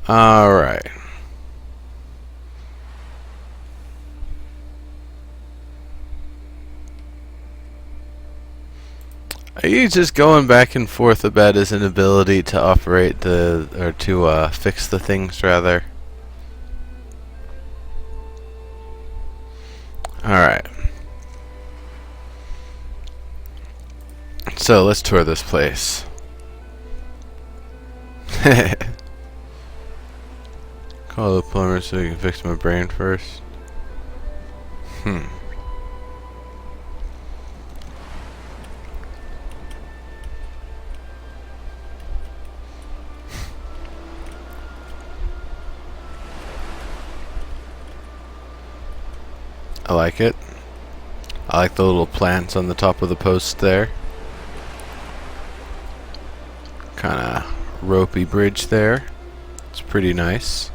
Alright. Are you just going back and forth about his inability to operate or to fix the things, rather? Alright. So, let's tour this place. Call the plumber so he can fix my brain first. I like it. I like the little plants on the top of the post there. Kinda ropey bridge there. It's pretty nice.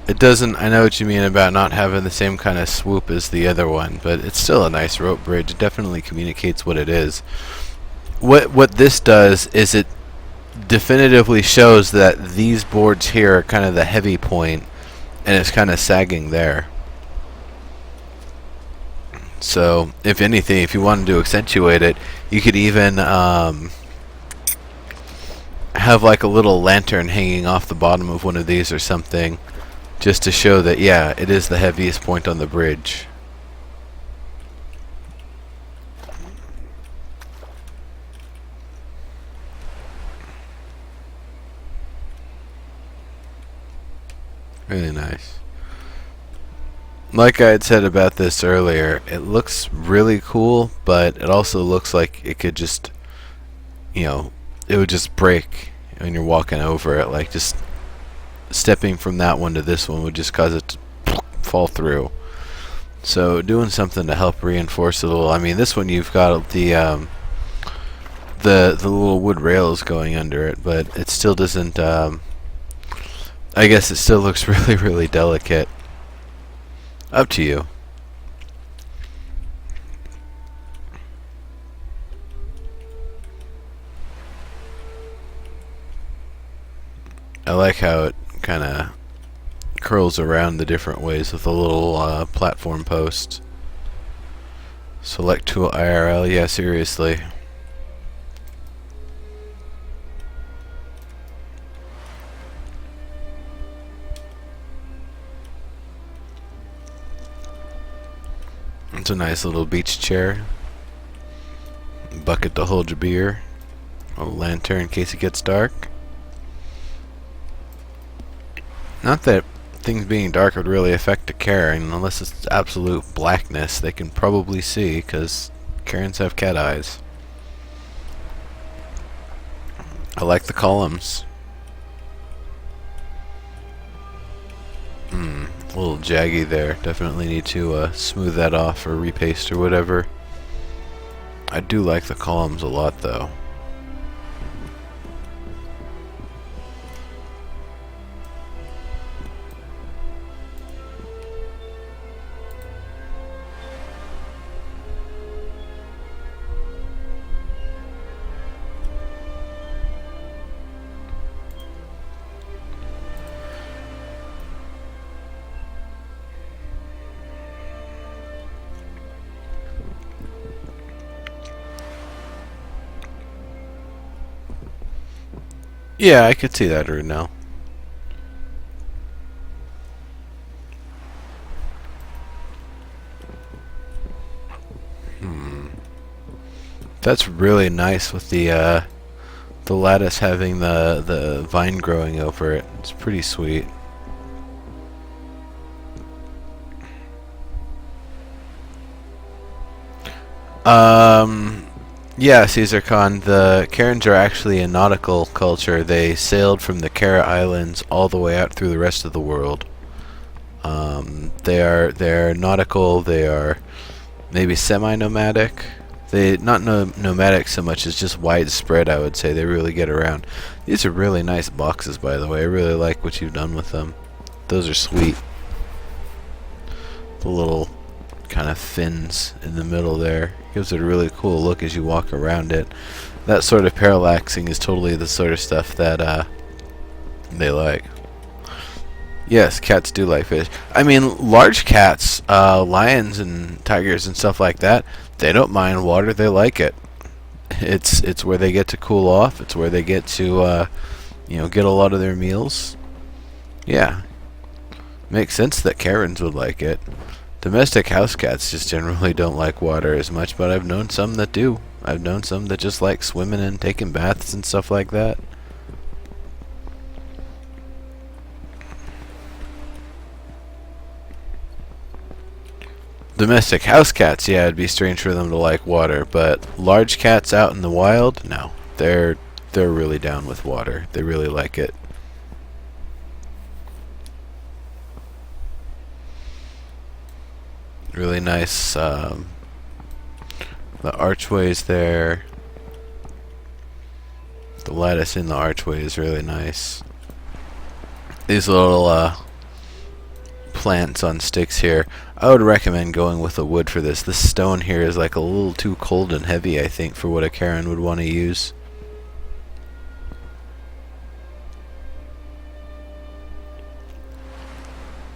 It doesn't, I know what you mean about not having the same kind of swoop as the other one, but it's still a nice rope bridge. It definitely communicates what it is. What this does is it definitively shows that these boards here are kind of the heavy point, and it's kind of sagging there. So, if anything, if you wanted to accentuate it, you could even have like a little lantern hanging off the bottom of one of these or something, just to show that, yeah, it is the heaviest point on the bridge. Really nice. Like I had said about this earlier, it looks really cool, but it also looks like it could just, it would just break when you're walking over it. Like, just stepping from that one to this one would just cause it to fall through. So doing something to help reinforce it a little. I mean, this one you've got the little wood rails going under it, but it still doesn't. I guess it still looks really, really delicate. Up to you. I like how it kind of curls around the different ways with a little platform post. Select tool IRL, yeah, seriously. It's a nice little beach chair. Bucket to hold your beer. A lantern in case it gets dark. Not that things being dark would really affect a Karen, unless it's absolute blackness they can probably see, because Karens have cat eyes. I like the columns. A little jaggy there. Definitely need to smooth that off or repaste or whatever. I do like the columns a lot, though. Yeah, I could see that right now. That's really nice with the lattice having the vine growing over it. It's pretty sweet. Yeah, Caesar Khan, the Karens are actually a nautical culture. They sailed from the Kara Islands all the way out through the rest of the world. They're nautical. They are maybe semi-nomadic. They not nomadic so much as just widespread. I would say they really get around. These are really nice boxes, by the way. I really like what you've done with them. Those are sweet. The little kind of fins in the middle there. Gives it a really cool look as you walk around it. That sort of parallaxing is totally the sort of stuff that they like. Yes, cats do like fish. I mean, large cats, lions and tigers and stuff like that, they don't mind water. They like it. It's where they get to cool off. It's where they get to, get a lot of their meals. Yeah, makes sense that Karens would like it. Domestic house cats just generally don't like water as much, but I've known some that do. I've known some that just like swimming and taking baths and stuff like that. Domestic house cats, yeah, it'd be strange for them to like water, but large cats out in the wild, no. They're really down with water. They really like it. Really nice, the archways there. The lattice in the archway is really nice. These little plants on sticks here. I would recommend going with the wood for this. This stone here is like a little too cold and heavy, I think, for what a Karen would want to use.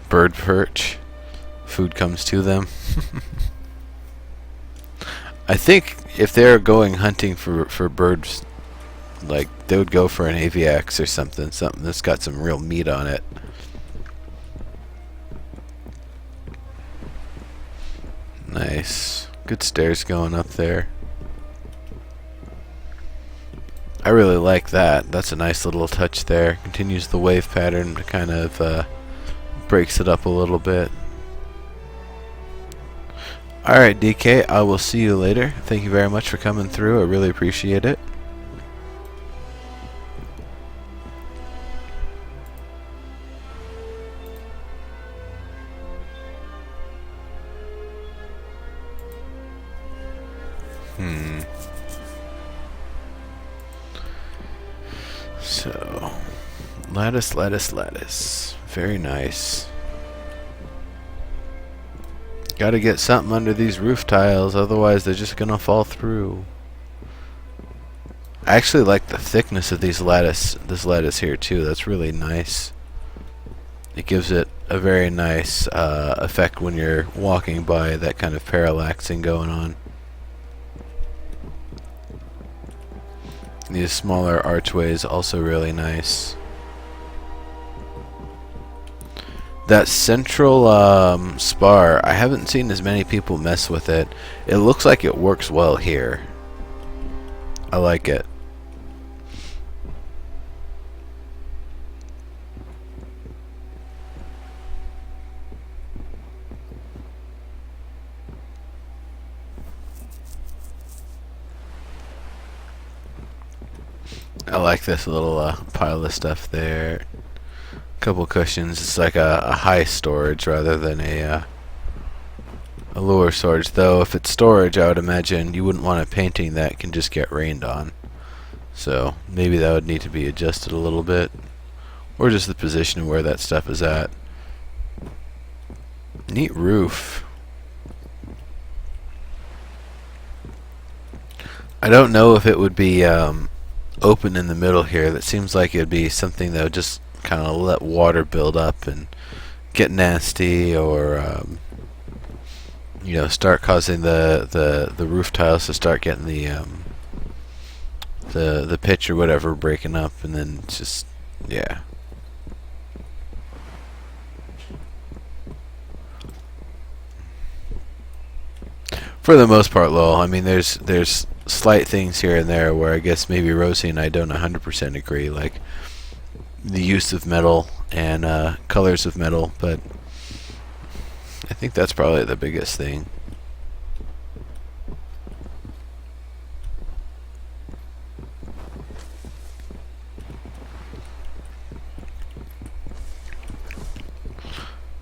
Bird perch. Food comes to them. I think if they're going hunting for birds, like, they would go for an aviax or something that's got some real meat on it. Nice. Good stairs going up there. I really like that. That's a nice little touch there. Continues the wave pattern to kind of breaks it up a little bit. Alright, DK, I will see you later. Thank you very much for coming through. I really appreciate it. So, lattice, lattice, lattice. Very nice. Gotta get something under these roof tiles, otherwise they're just gonna fall through. I actually like the thickness of this lattice here too. That's really nice. It gives it a very nice effect when you're walking by, that kind of parallaxing going on. These smaller archways also really nice. That central spar, I haven't seen as many people mess with it. It looks like it works well here. I like it. I like this little pile of stuff there. Couple cushions. It's like a high storage rather than a lower storage. Though if it's storage, I would imagine you wouldn't want a painting that can just get rained on. So maybe that would need to be adjusted a little bit, or just the position where that stuff is at. Neat roof. I don't know if it would be open in the middle here. That seems like it would be something that would just kind of let water build up and get nasty, or start causing the roof tiles to start getting the pitch or whatever breaking up, and then just, yeah. For the most part, lol. I mean, there's slight things here and there where I guess maybe Rosie and I don't 100% agree, like the use of metal and colors of metal, but I think that's probably the biggest thing.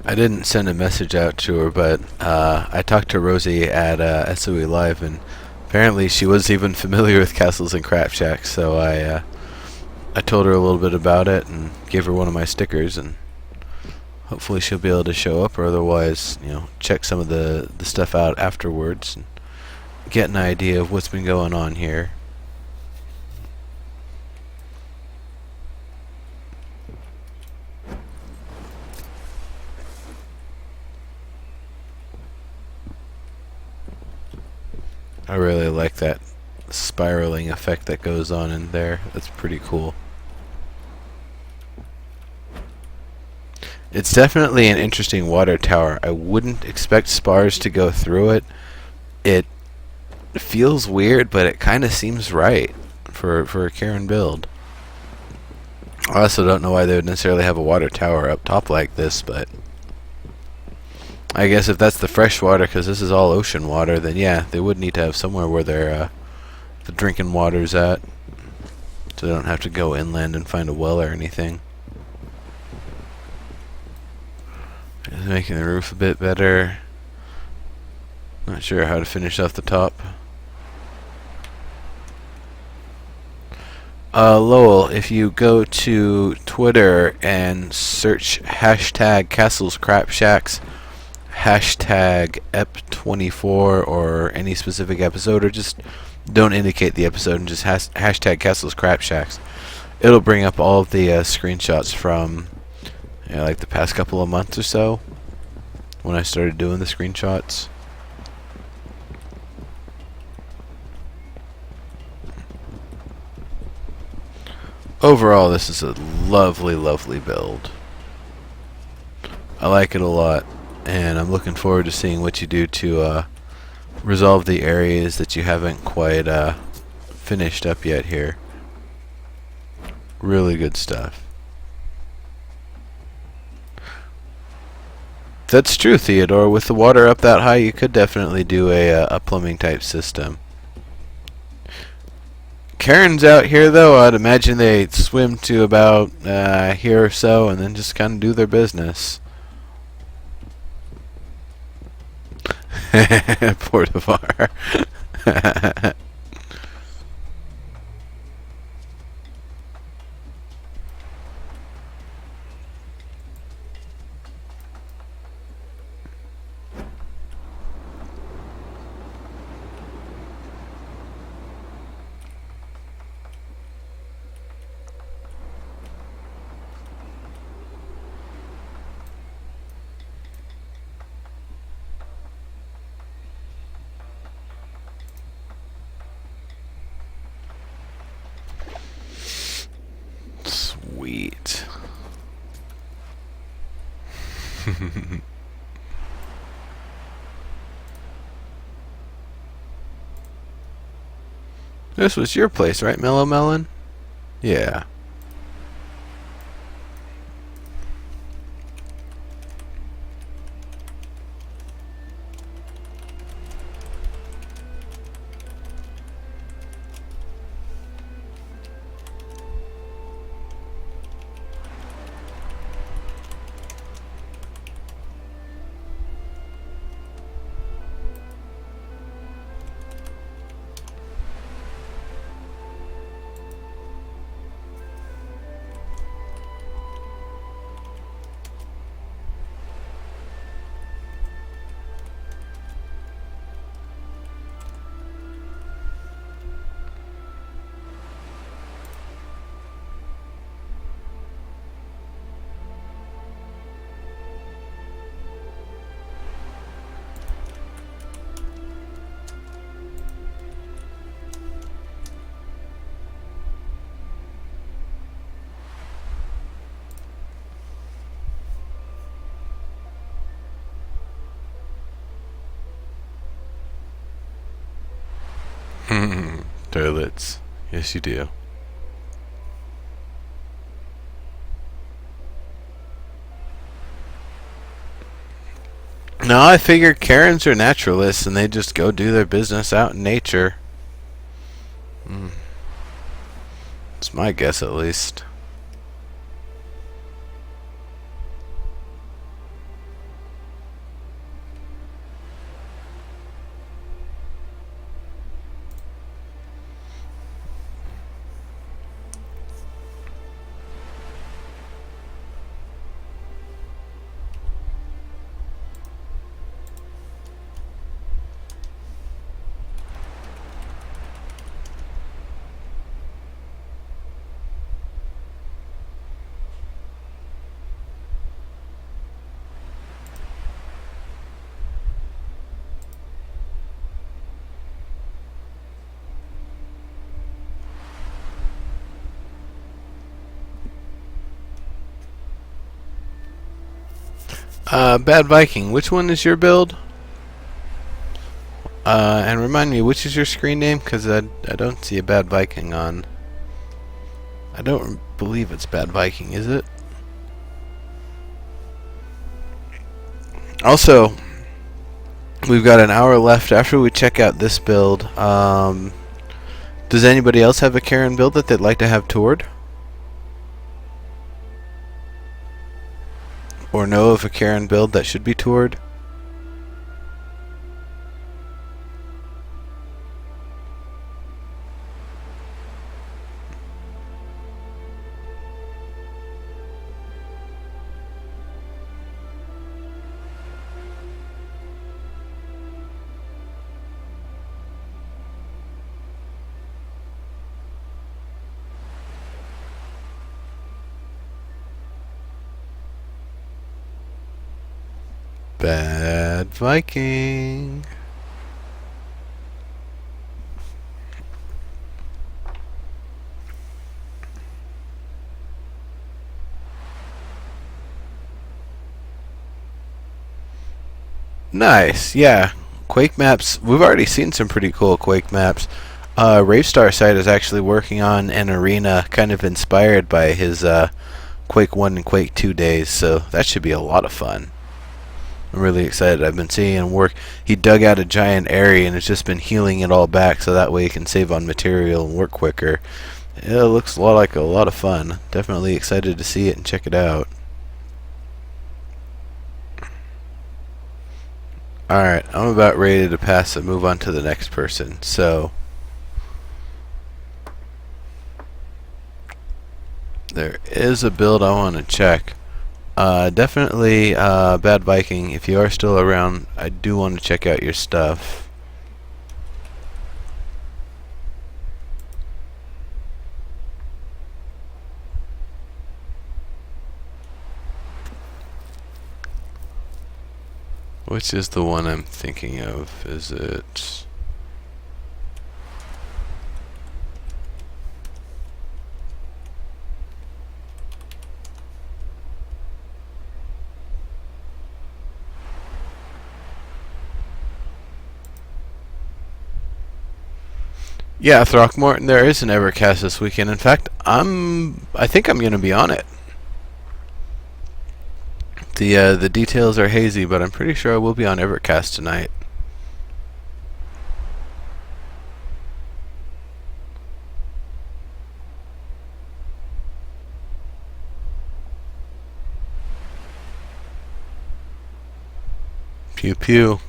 I didn't send a message out to her, but I talked to Rosie at SOE Live, and apparently she was even familiar with Castles and Crapshacks, so I told her a little bit about it and gave her one of my stickers, and hopefully she'll be able to show up, or otherwise, check some of the stuff out afterwards and get an idea of what's been going on here. I really like that spiraling effect that goes on in there. That's pretty cool. It's definitely an interesting water tower. I wouldn't expect spars to go through it. It feels weird, but it kind of seems right for a Karen build. I also don't know why they would necessarily have a water tower up top like this, but I guess if that's the fresh water, because this is all ocean water, then yeah, they would need to have somewhere where their the drinking water's at, so they don't have to go inland and find a well or anything. Just making the roof a bit better. Not sure how to finish off the top. Lowell, if you go to Twitter and search hashtag Castles Crapshacks, hashtag EP24 or any specific episode, or just don't indicate the episode and just hashtag Castles Crapshacks, it'll bring up all of the screenshots from like the past couple of months or so when I started doing the screenshots. Overall, this is a lovely, lovely build. I like it a lot, and I'm looking forward to seeing what you do to resolve the areas that you haven't quite finished up yet here. Really good stuff. That's true, Theodore. With the water up that high, you could definitely do a plumbing type system. Karens out here, though, I'd imagine they swim to about here or so and then just kind of do their business. Portavar. Sweet. This was your place, right, Mellow Melon? Yeah. Toilets. Yes, you do. No, I figure Karens are naturalists and they just go do their business out in nature. It's my guess, at least. Bad Viking, which one is your build? And remind me, which is your screen name? Because I don't see a Bad Viking on. I don't believe it's Bad Viking, is it? Also, we've got an hour left after we check out this build. Does anybody else have a Karen build that they'd like to have toured? Or know of a Karen build that should be toured? Bad Viking. Nice, yeah. Quake maps. We've already seen some pretty cool Quake maps. Ravestar site is actually working on an arena kind of inspired by his Quake 1 and Quake 2 days, so that should be a lot of fun. I'm really excited. I've been seeing him work. He dug out a giant area and has just been healing it all back so that way he can save on material and work quicker. It looks a lot like a lot of fun. Definitely excited to see it and check it out. Alright, I'm about ready to pass and move on to the next person. So, there is a build I want to check. Definitely Bad Viking, if you are still around, I do want to check out your stuff. Which is the one I'm thinking of? Is it... Yeah, Throckmorton, there is an Evercast this weekend. In fact, I think I'm going to be on it. The details are hazy, but I'm pretty sure I will be on Evercast tonight. Pew pew.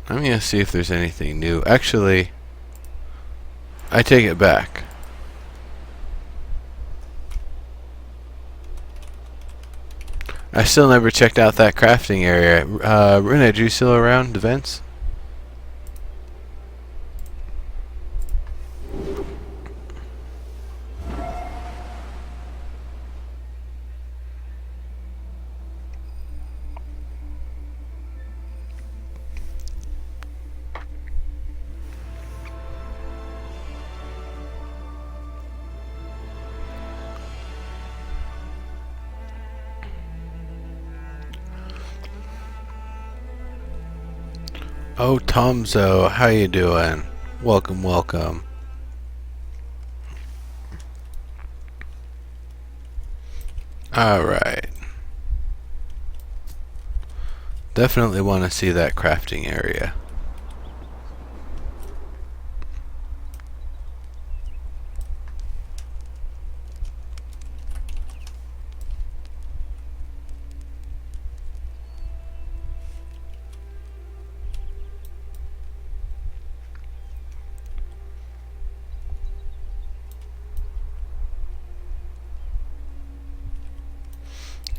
I'm going to see if there's anything new. Actually, I take it back. I still never checked out that crafting area. Rune, are you still around events? Oh, Tomzo, how you doing? Welcome, welcome. Alright. Definitely want to see that crafting area.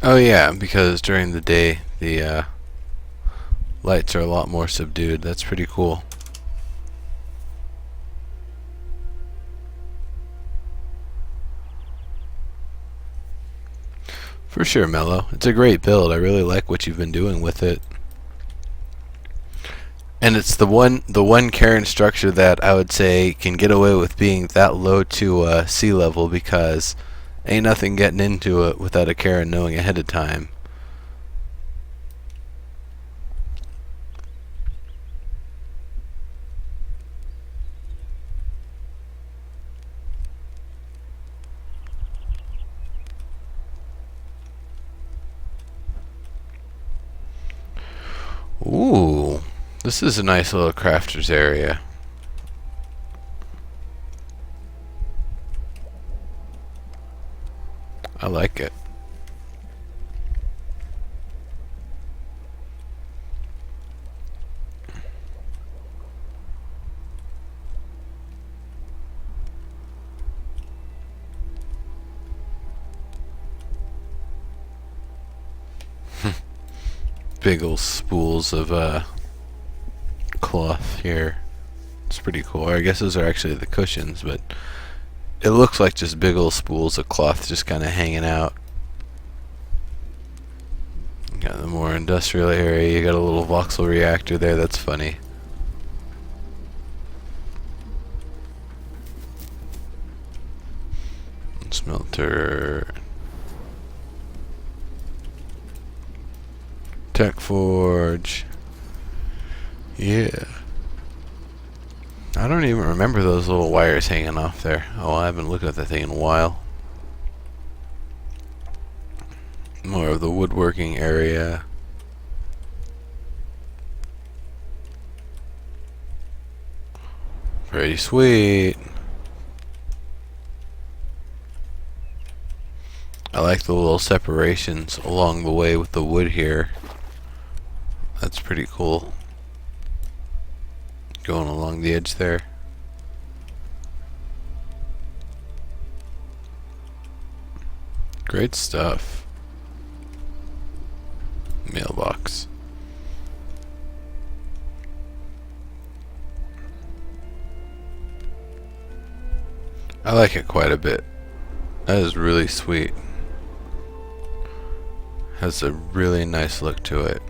Oh yeah, because during the day the lights are a lot more subdued. That's pretty cool. For sure, Mello. It's a great build. I really like what you've been doing with it. And it's the one Cairn structure that I would say can get away with being that low to sea level, because ain't nothing getting into it without a Cairn knowing ahead of time. Ooh, this is a nice little crafter's area. I like it. Big old spools of cloth here. It's pretty cool. I guess those are actually the cushions, but it looks like just big old spools of cloth just kind of hanging out. You got the more industrial area. You got a little voxel reactor there. That's funny. Smelter. Tech Forge. Yeah. I don't even remember those little wires hanging off there. Oh, I haven't looked at that thing in a while. More of the woodworking area. Pretty sweet. I like the little separations along the way with the wood here. That's pretty cool. Going along the edge there. Great stuff. Mailbox. I like it quite a bit. That is really sweet. Has a really nice look to it.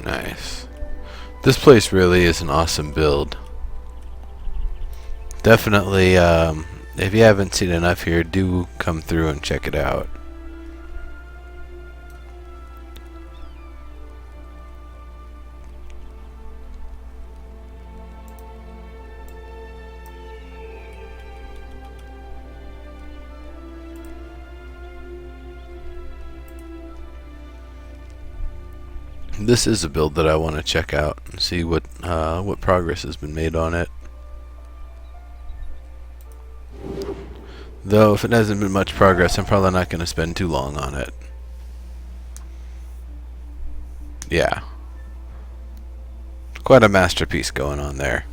Nice. This place really is an awesome build. Definitely, if you haven't seen enough here, do come through and check it out. This is a build that I want to check out and see what progress has been made on it. Though if it hasn't been much progress, I'm probably not going to spend too long on it. Yeah. Quite a masterpiece going on there.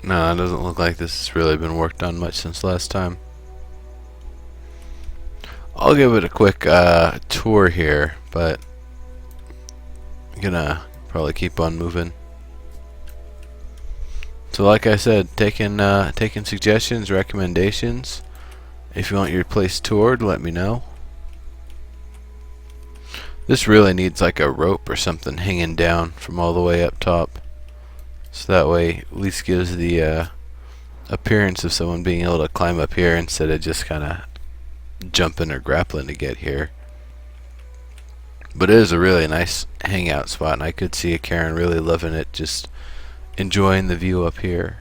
No, it doesn't look like this has really been worked on much since last time. I'll give it a quick tour here, but I'm gonna probably keep on moving. So like I said, taking suggestions, recommendations. If you want your place toured, let me know. This really needs like a rope or something hanging down from all the way up top. So that way at least gives the appearance of someone being able to climb up here instead of just kind of jumping or grappling to get here. But it is a really nice hangout spot, and I could see a Karen really loving it, just enjoying the view up here.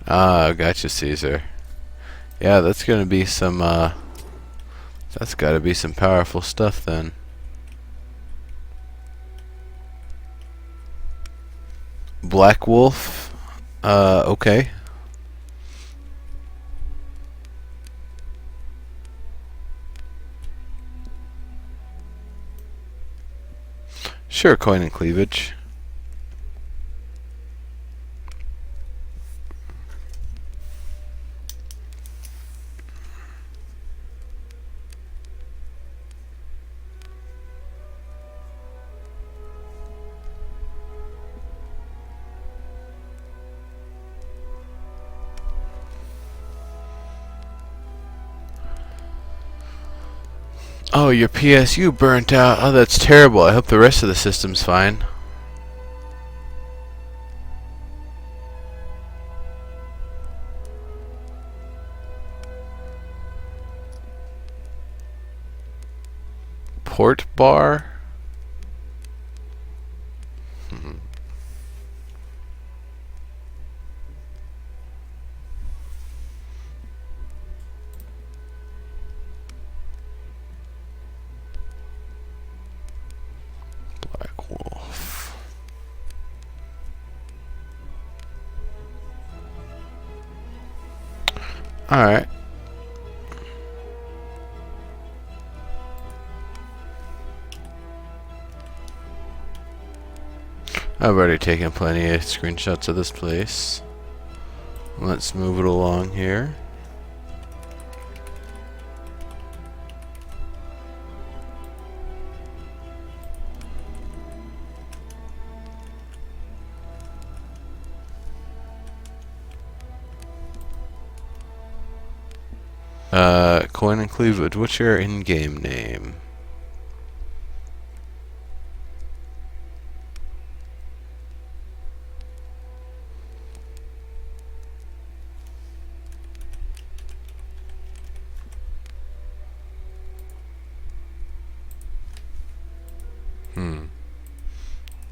Ah, gotcha, Caesar. Yeah, that's gonna be some That's gotta be some powerful stuff then. Black Wolf? Okay. Sure, coin and cleavage. Oh, your PSU burnt out. Oh, that's terrible. I hope the rest of the system's fine. Port bar? Black Wolf. Alright. I've already taken plenty of screenshots of this place. Let's move it along here. Coin and cleavage. What's your in-game name?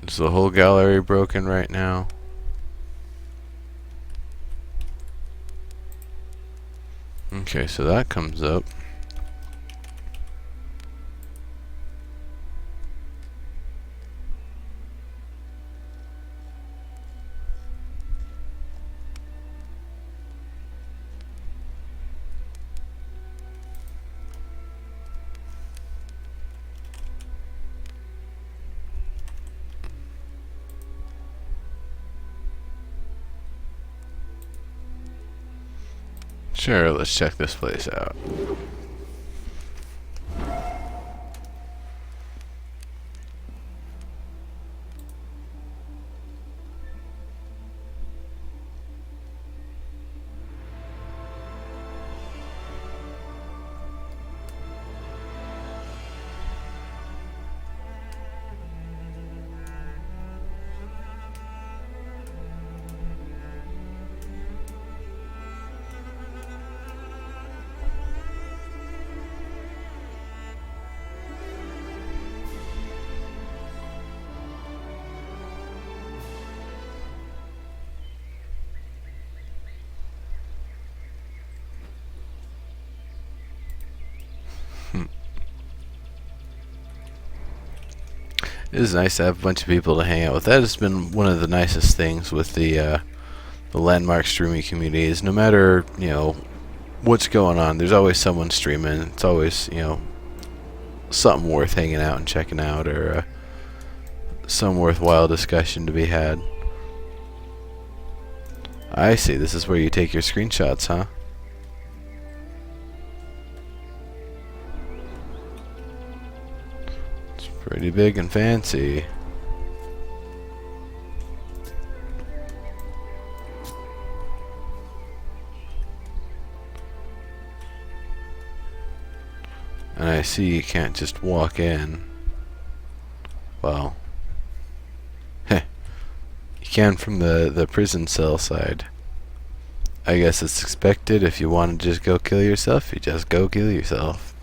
Is the whole gallery broken right now? Okay, so that comes up. Sure, let's check this place out. It is nice to have a bunch of people to hang out with. That has been one of the nicest things with the landmark streaming community. Is no matter what's going on, there's always someone streaming. It's always something worth hanging out and checking out, or some worthwhile discussion to be had. I see. This is where you take your screenshots, huh? Pretty big and fancy. And I see you can't just walk in. Well, you can from the prison cell side. I guess it's expected. If you want to just go kill yourself, you just go kill yourself.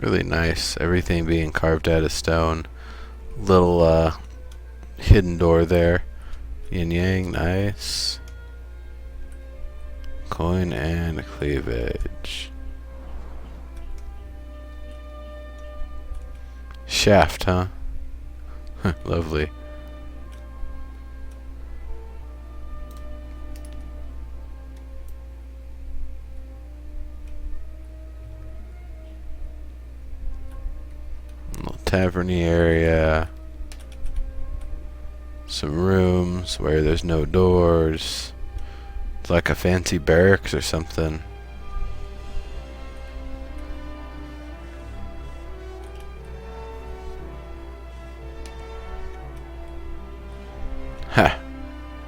Really nice. Everything being carved out of stone. Little hidden door there. Yin yang, nice. Coin and cleavage. Shaft, huh? Lovely. Little taverny area. Some rooms where there's no doors. It's like a fancy barracks or something. Ha!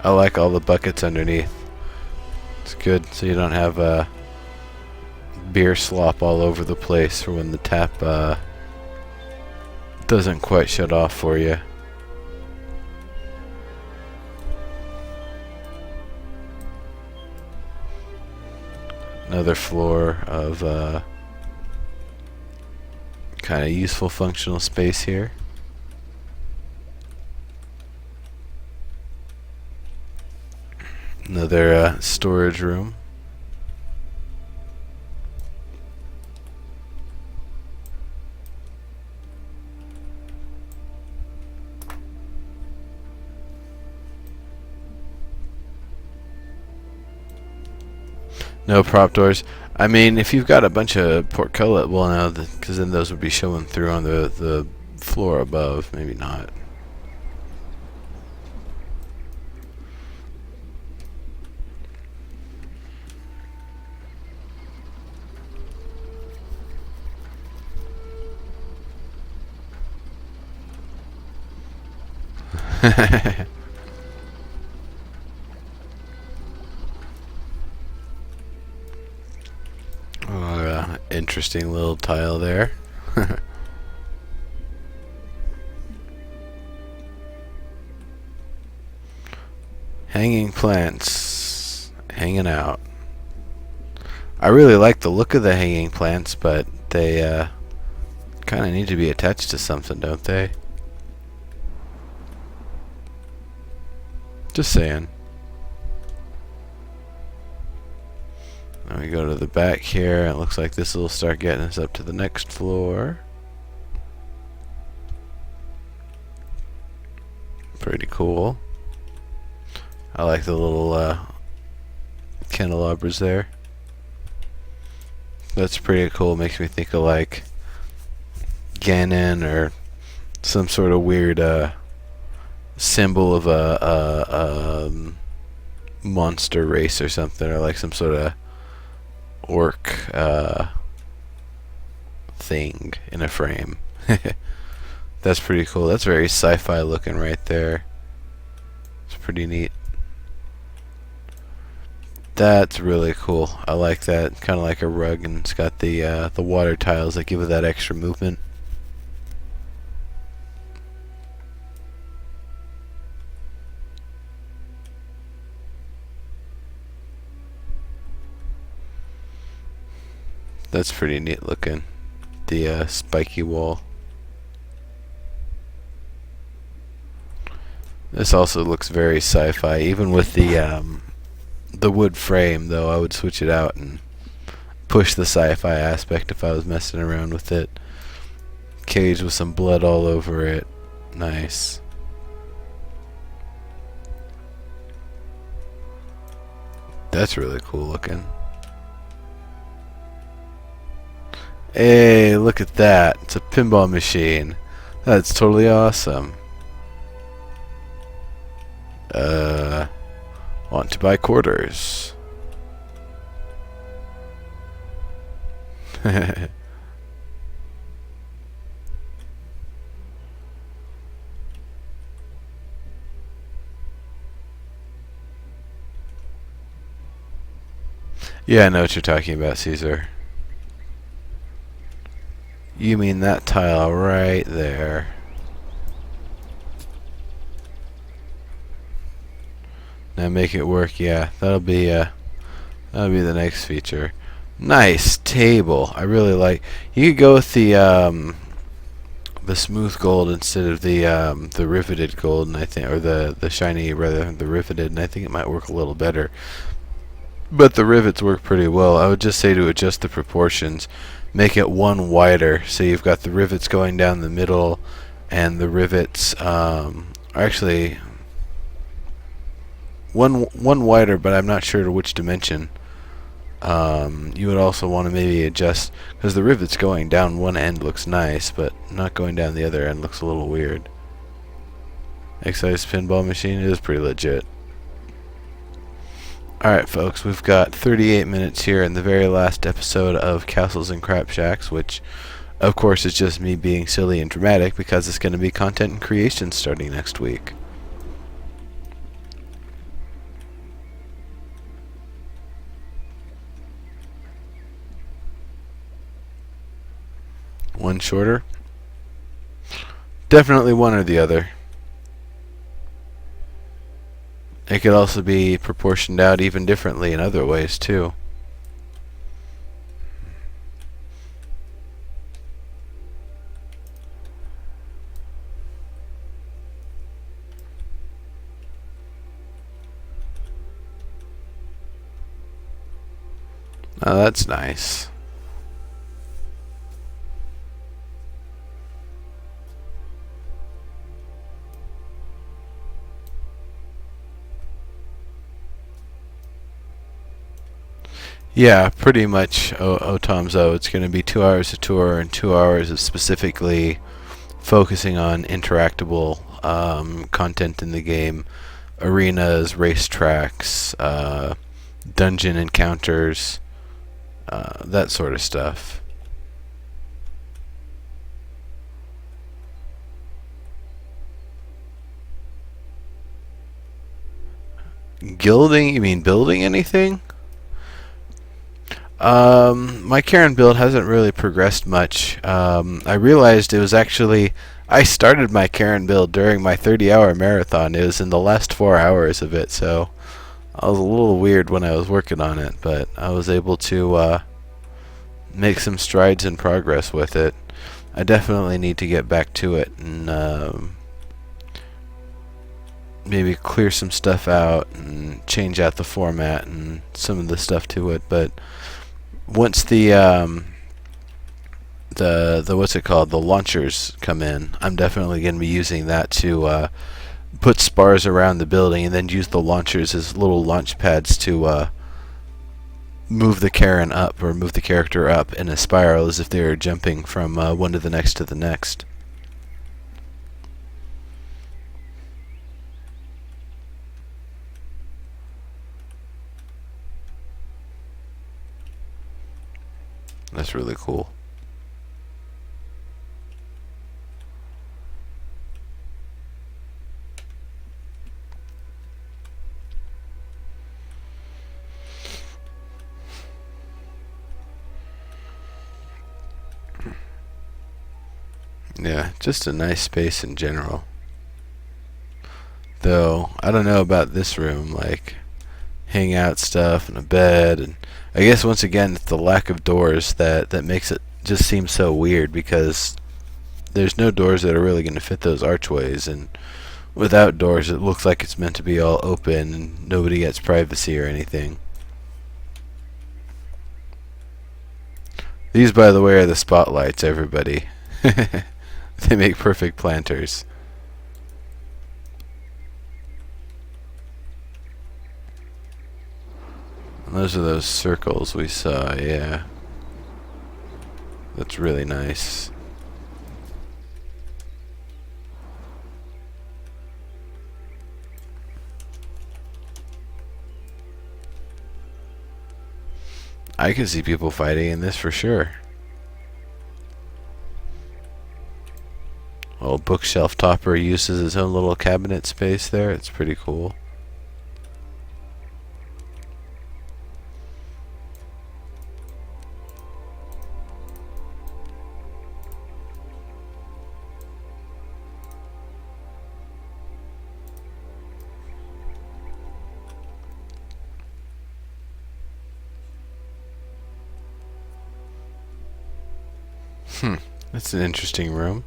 I like all the buckets underneath. It's good so you don't have beer slop all over the place for when the tap doesn't quite shut off for you. Another floor of kind of useful functional space here. Another storage room. No prop doors. I mean, if you've got a bunch of portcullis, well, no, because then those would be showing through on the floor above. Maybe not. Interesting little tile there. Hanging plants hanging out. I really like the look of the hanging plants, but they kind of need to be attached to something, don't they? Just saying. Now we go to the back here. It looks like this will start getting us up to the next floor. Pretty cool. I like the little candelabras there. That's pretty cool. Makes me think of like Ganon or some sort of weird symbol of a monster race or something, or like some sort of orc thing in a frame. That's pretty cool. That's very sci-fi looking right there. It's pretty neat. That's really cool. I like that. Kind of like a rug, and it's got the water tiles that give it that extra movement. That's pretty neat looking. The spiky wall. This also looks very sci-fi, even with the wood frame. Though I would switch it out and push the sci-fi aspect if I was messing around with it. Cage with some blood all over it. Nice. That's really cool looking. Hey, look at that. It's a pinball machine. That's totally awesome. Want to buy quarters. Yeah, I know what you're talking about, Caesar. You mean that tile right there. Now make it work. Yeah, that'll be the next feature. Nice table. I really like. You could go with the smooth gold instead of the riveted gold, and I think, or the shiny rather, the riveted, and I think it might work a little better. But the rivets work pretty well. I would just say to adjust the proportions, make it one wider, so you've got the rivets going down the middle, and the rivets are actually one wider, but I'm not sure to which dimension. You would also want to maybe adjust, because the rivets going down one end looks nice, but not going down the other end looks a little weird. Excise pinball machine is pretty legit. Alright folks, we've got 38 minutes here in the very last episode of Castles and Crapshacks, which of course is just me being silly and dramatic because it's going to be content and creation starting next week. One shorter? Definitely one or the other. It could also be proportioned out even differently in other ways too. Oh, that's nice. Yeah, pretty much. Tom's O. It's going to be 2 hours of tour and 2 hours of specifically focusing on interactable content in the game, arenas, racetracks, dungeon encounters, that sort of stuff. Gilding? You mean building anything? My Karen build hasn't really progressed much. I realized it was actually, I started my Karen build during my 30-hour marathon. It was in the last 4 hours of it, so I was a little weird when I was working on it, but I was able to make some strides in progress with it. I definitely need to get back to it and maybe clear some stuff out and change out the format and some of the stuff to it, but once the what's it called, the launchers come in, I'm definitely going to be using that to put spars around the building and then use the launchers as little launch pads to move the Karen up, or move the character up in a spiral as if they were jumping from one to the next to the next. That's really cool. Yeah, just a nice space in general. Though, I don't know about this room, like hangout stuff and a bed, and I guess once again it's the lack of doors that makes it just seem so weird, because there's no doors that are really going to fit those archways, and without doors it looks like it's meant to be all open and nobody gets privacy or anything. These, by the way, are the spotlights, everybody. They make perfect planters. And those are those circles we saw, yeah. That's really nice. I can see people fighting in this for sure. Old bookshelf topper uses his own little cabinet space there. It's pretty cool. Hmm. That's an interesting room.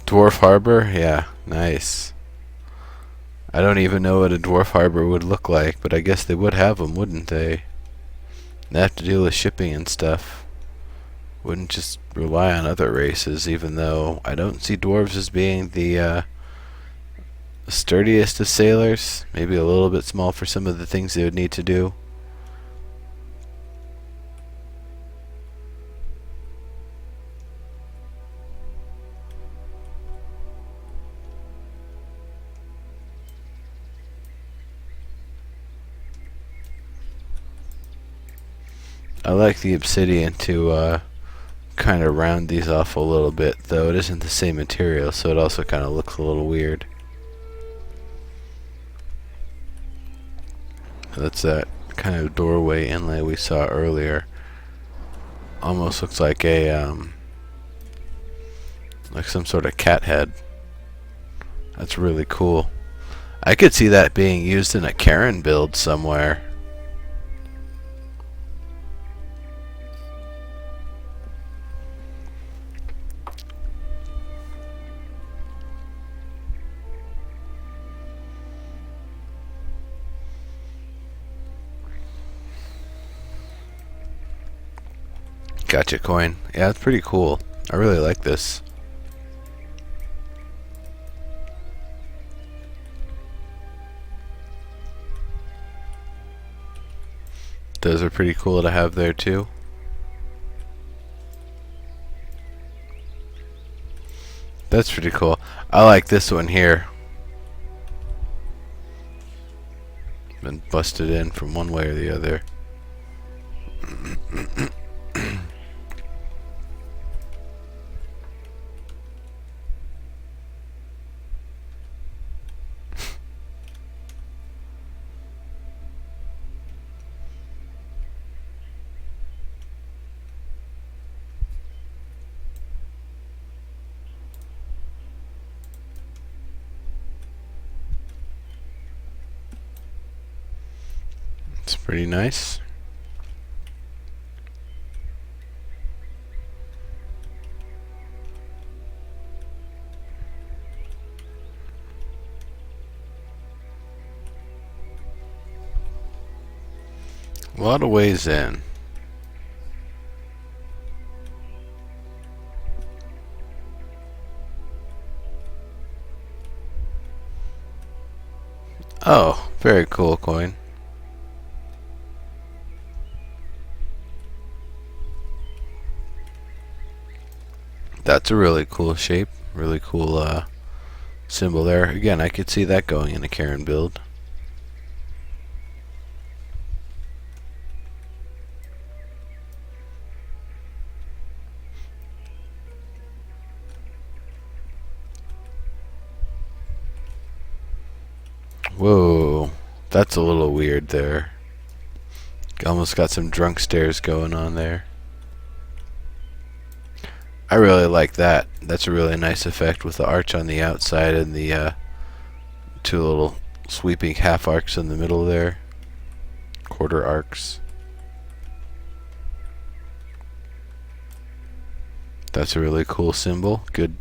Dwarf Harbor? Yeah, nice. I don't even know what a dwarf harbor would look like, but I guess they would have them, wouldn't they? They have to deal with shipping and stuff. Wouldn't just rely on other races, even though I don't see dwarves as being the sturdiest of sailors. Maybe a little bit small for some of the things they would need to do. I like the obsidian to kind of round these off a little bit, though it isn't the same material, so it also kind of looks a little weird. That's that kind of doorway inlay we saw earlier. Almost looks like like some sort of cat head. That's really cool. I could see that being used in a Karen build somewhere. Gotcha coin. Yeah, it's pretty cool. I really like this. Those are pretty cool to have there too. That's pretty cool. I like this one here. Been busted in from one way or the other. It's pretty nice. A lot of ways in. Oh, very cool coin. That's a really cool shape. Really cool symbol there. Again, I could see that going in a Karen build. Whoa, that's a little weird there. Almost got some drunk stares going on there. I really like that. That's a really nice effect with the arch on the outside and the two little sweeping half arcs in the middle there. Quarter arcs. That's a really cool symbol. Good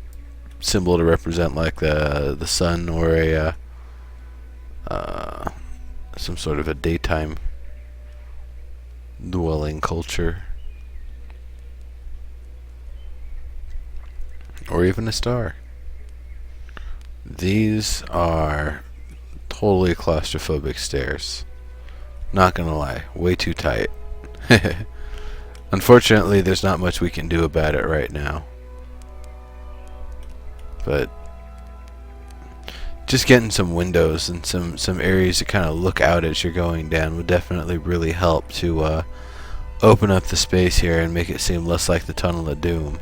symbol to represent like the sun or a some sort of a daytime dwelling culture. Or even a star. These are totally claustrophobic stairs. Not gonna lie, way too tight. Unfortunately, there's not much we can do about it right now. But just getting some windows and some areas to kind of look out as you're going down would definitely really help to open up the space here and make it seem less like the Tunnel of Doom.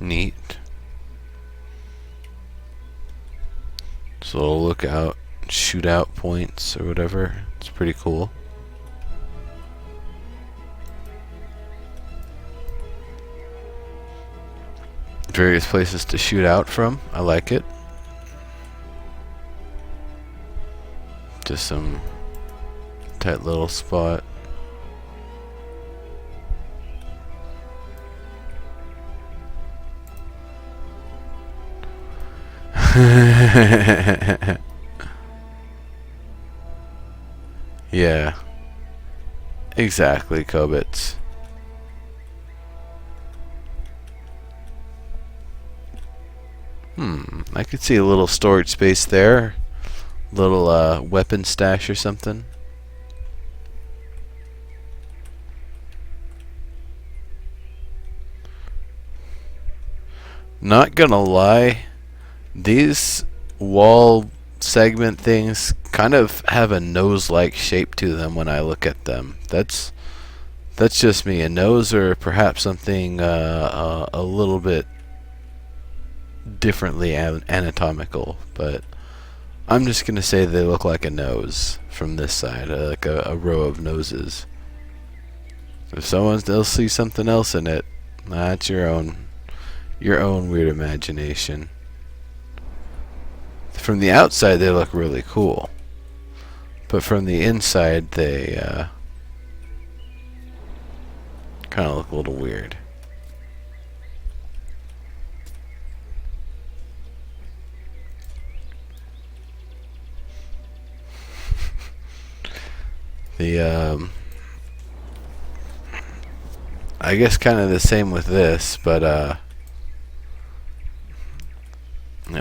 Neat. So we'll look out shootout points or whatever. It's pretty cool. Various places to shoot out from. I like it. Just some tight little spot. Yeah. Exactly, Kobits. I could see a little storage space there. Little weapon stash or something. Not gonna lie, these wall segment things kind of have a nose-like shape to them when I look at them. That's just me. A nose, or perhaps something a little bit differently anatomical, but I'm just gonna say they look like a nose from this side, like a row of noses. If someone else sees something else in it, that's your own weird imagination. From the outside, they look really cool, but from the inside, they kind of look a little weird. The I guess kind of the same with this, but yeah,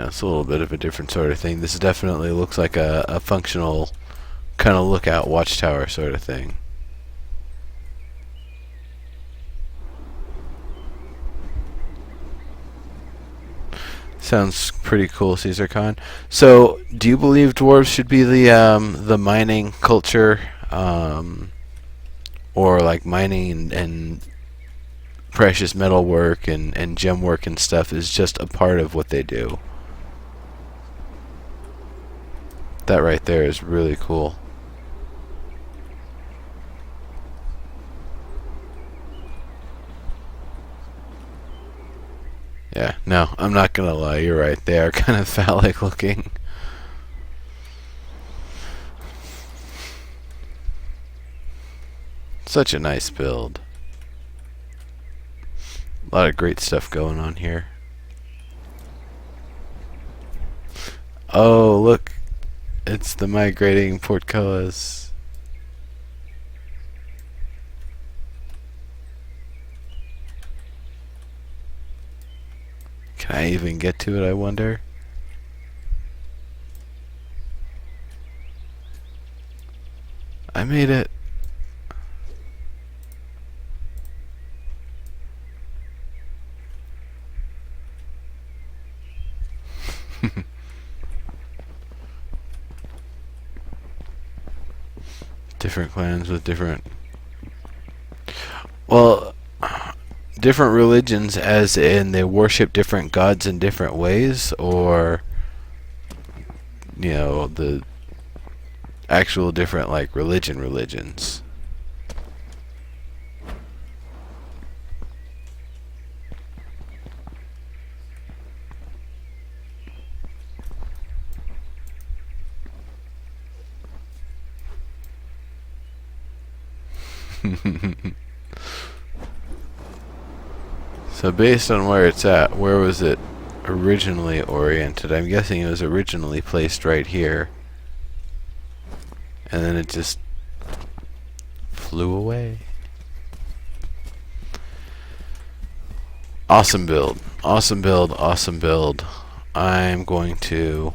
it's a little bit of a different sort of thing. This definitely looks like a functional kind of lookout watchtower sort of thing. Sounds pretty cool, Caesar Khan. So, do you believe dwarves should be the mining culture, or like mining and precious metal work and gem work and stuff is just a part of what they do? That right there is really cool. Yeah, no, I'm not gonna lie, you're right. They are kind of phallic looking. Such a nice build. A lot of great stuff going on here. Oh, look. It's the migrating portcullis. Can I even get to it, I wonder? I made it. Different clans with different... Well, different religions as in they worship different gods in different ways, or, you know, the actual different, like, religions. So based on where it's at, where was it originally oriented? I'm guessing it was originally placed right here, and then it just flew away. Awesome build. Awesome build. Awesome build. I'm going to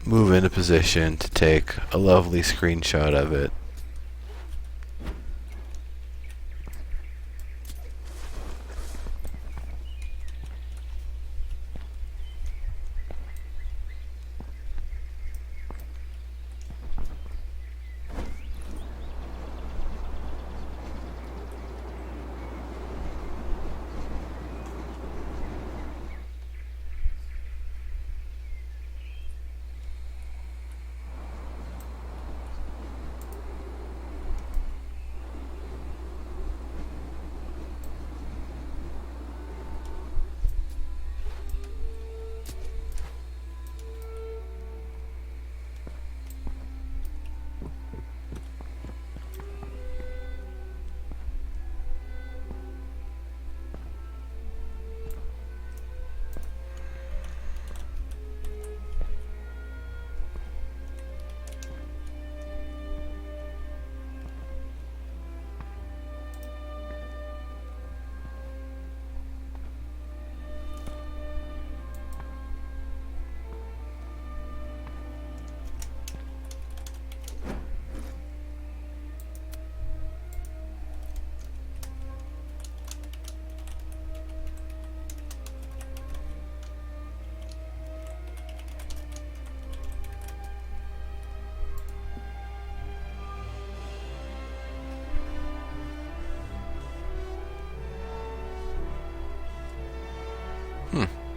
move into position to take a lovely screenshot of it.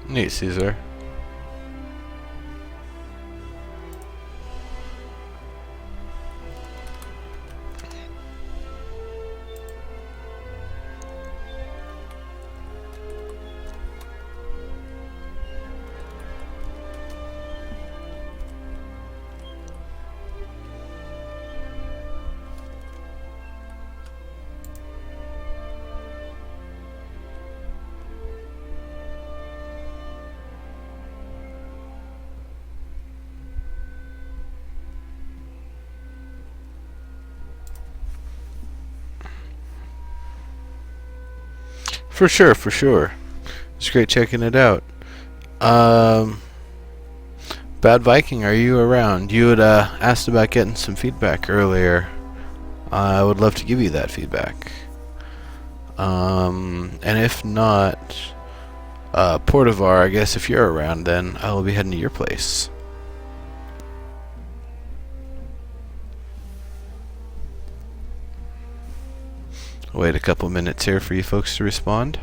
Neat, Caesar. For sure, for sure. It's great checking it out. Um, Bad Viking, are you around? You had asked about getting some feedback earlier. I would love to give you that feedback. And if not, Portivar, I guess if you're around, then I will be heading to your place. I'll wait a couple minutes here for you folks to respond.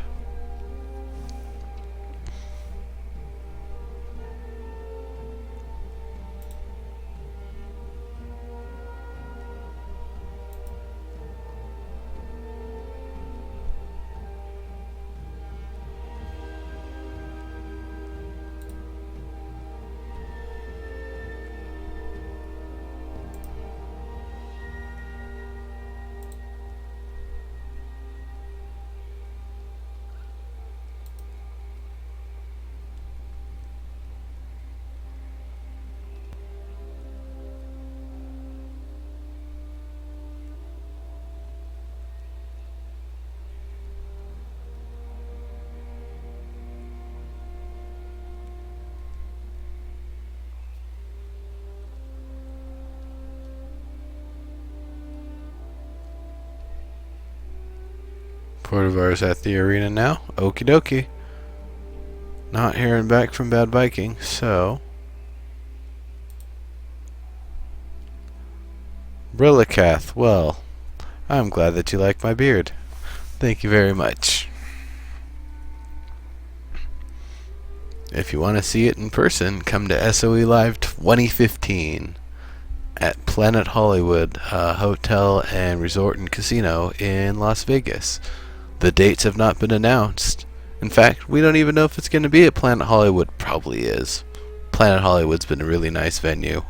Portivar's at the arena now. Okie dokie. Not hearing back from Bad Viking, so... Brillicath, well, I'm glad that you like my beard. Thank you very much. If you want to see it in person, come to SOE Live 2015 at Planet Hollywood Hotel and Resort and Casino in Las Vegas. The dates have not been announced. In fact, we don't even know if it's going to be at Planet Hollywood. Probably is. Planet Hollywood's been a really nice venue.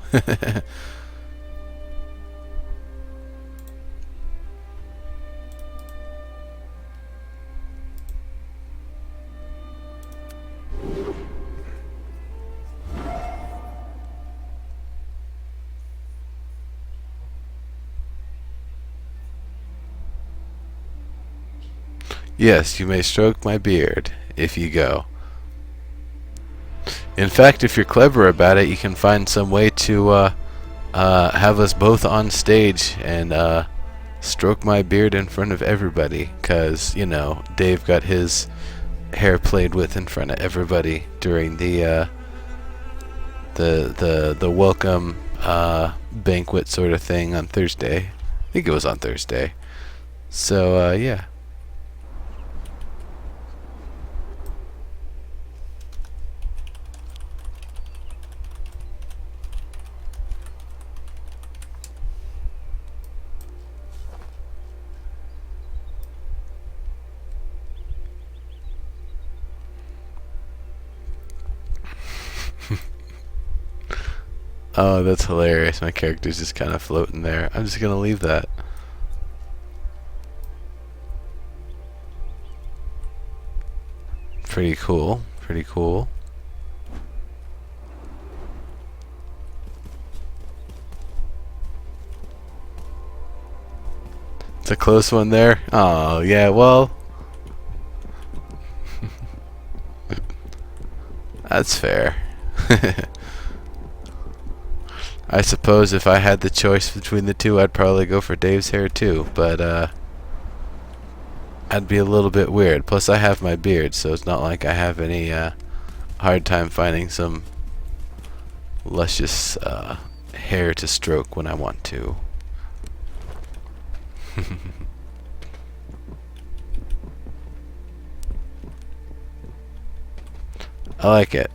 Yes, you may stroke my beard if you go. In fact, if you're clever about it, you can find some way to have us both on stage and stroke my beard in front of everybody. 'Cause, you know, Dave got his hair played with in front of everybody during the welcome banquet sort of thing on Thursday. I think it was on Thursday. So yeah. Oh, that's hilarious. My character's just kind of floating there. I'm just gonna leave that. Pretty cool. Pretty cool. It's a close one there. Oh, yeah, well. That's fair. I suppose if I had the choice between the two, I'd probably go for Dave's hair too, but I'd be a little bit weird. Plus, I have my beard, so it's not like I have any hard time finding some luscious hair to stroke when I want to. I like it.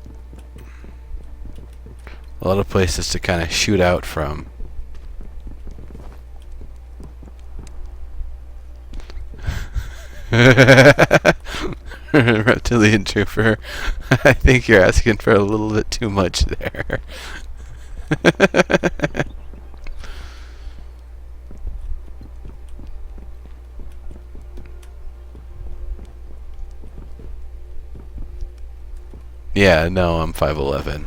A lot of places to kind of shoot out from. Reptilian trooper, I think you're asking for a little bit too much there. Yeah, no, I'm 5'11".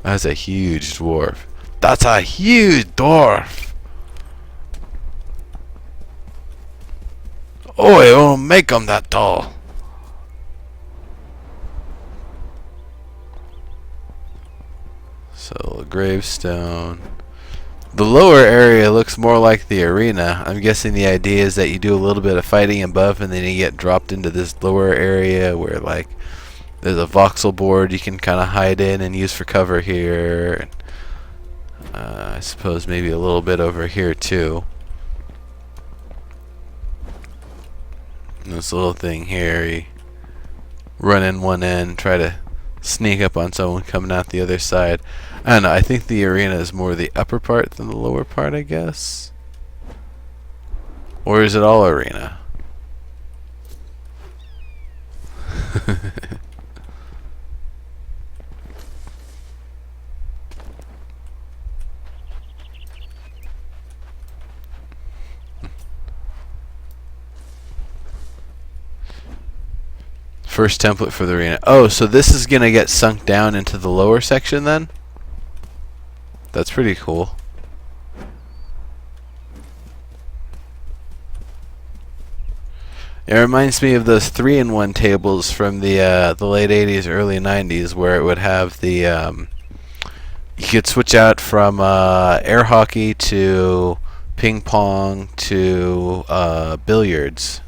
That's a huge dwarf. That's a huge dwarf! Oh, it won't make them that tall. So, a gravestone. The lower area looks more like the arena. I'm guessing the idea is that you do a little bit of fighting above and then you get dropped into this lower area where, like, there's a voxel board you can kind of hide in and use for cover here. I suppose maybe a little bit over here too. And this little thing here, you run in one end, try to sneak up on someone coming out the other side. I don't know, I think the arena is more the upper part than the lower part, I guess. Or is it all arena? First template for the arena. Oh, so this is gonna get sunk down into the lower section then? That's pretty cool. It reminds me of those 3-in-1 tables from the late 80s, early 90s, where it would have the you could switch out from air hockey to ping pong to billiards.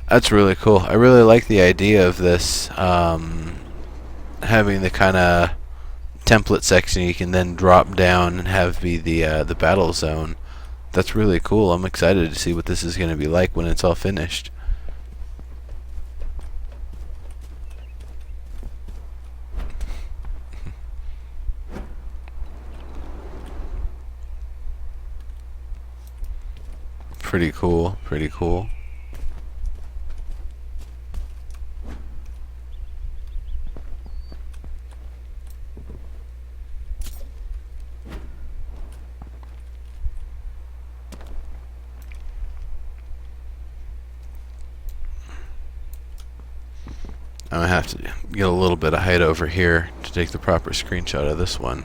That's really cool. I really like the idea of this, having the kind of template section you can then drop down and have be the battle zone. That's really cool. I'm excited to see what this is going to be like when it's all finished. Pretty cool. Pretty cool. I'm going to have to get a little bit of height over here to take the proper screenshot of this one.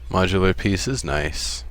Modular piece is nice.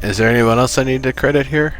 Is there anyone else I need to credit here?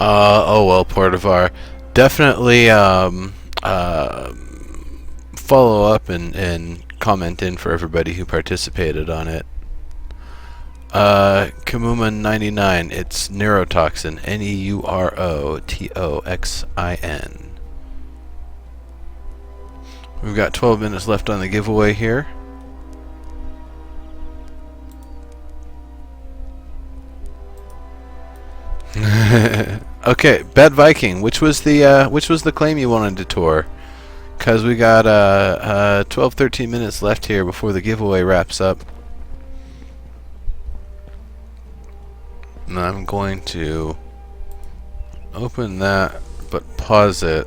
Oh well, Portivar. Definitely follow up and comment in for everybody who participated on it. Kamuma99, it's neurotoxin, Neurotoxin. We've got 12 minutes left on the giveaway here. Okay, Bad Viking, which was the claim you wanted to tour? Because we got 12-13 minutes left here before the giveaway wraps up. And I'm going to open that, but pause it.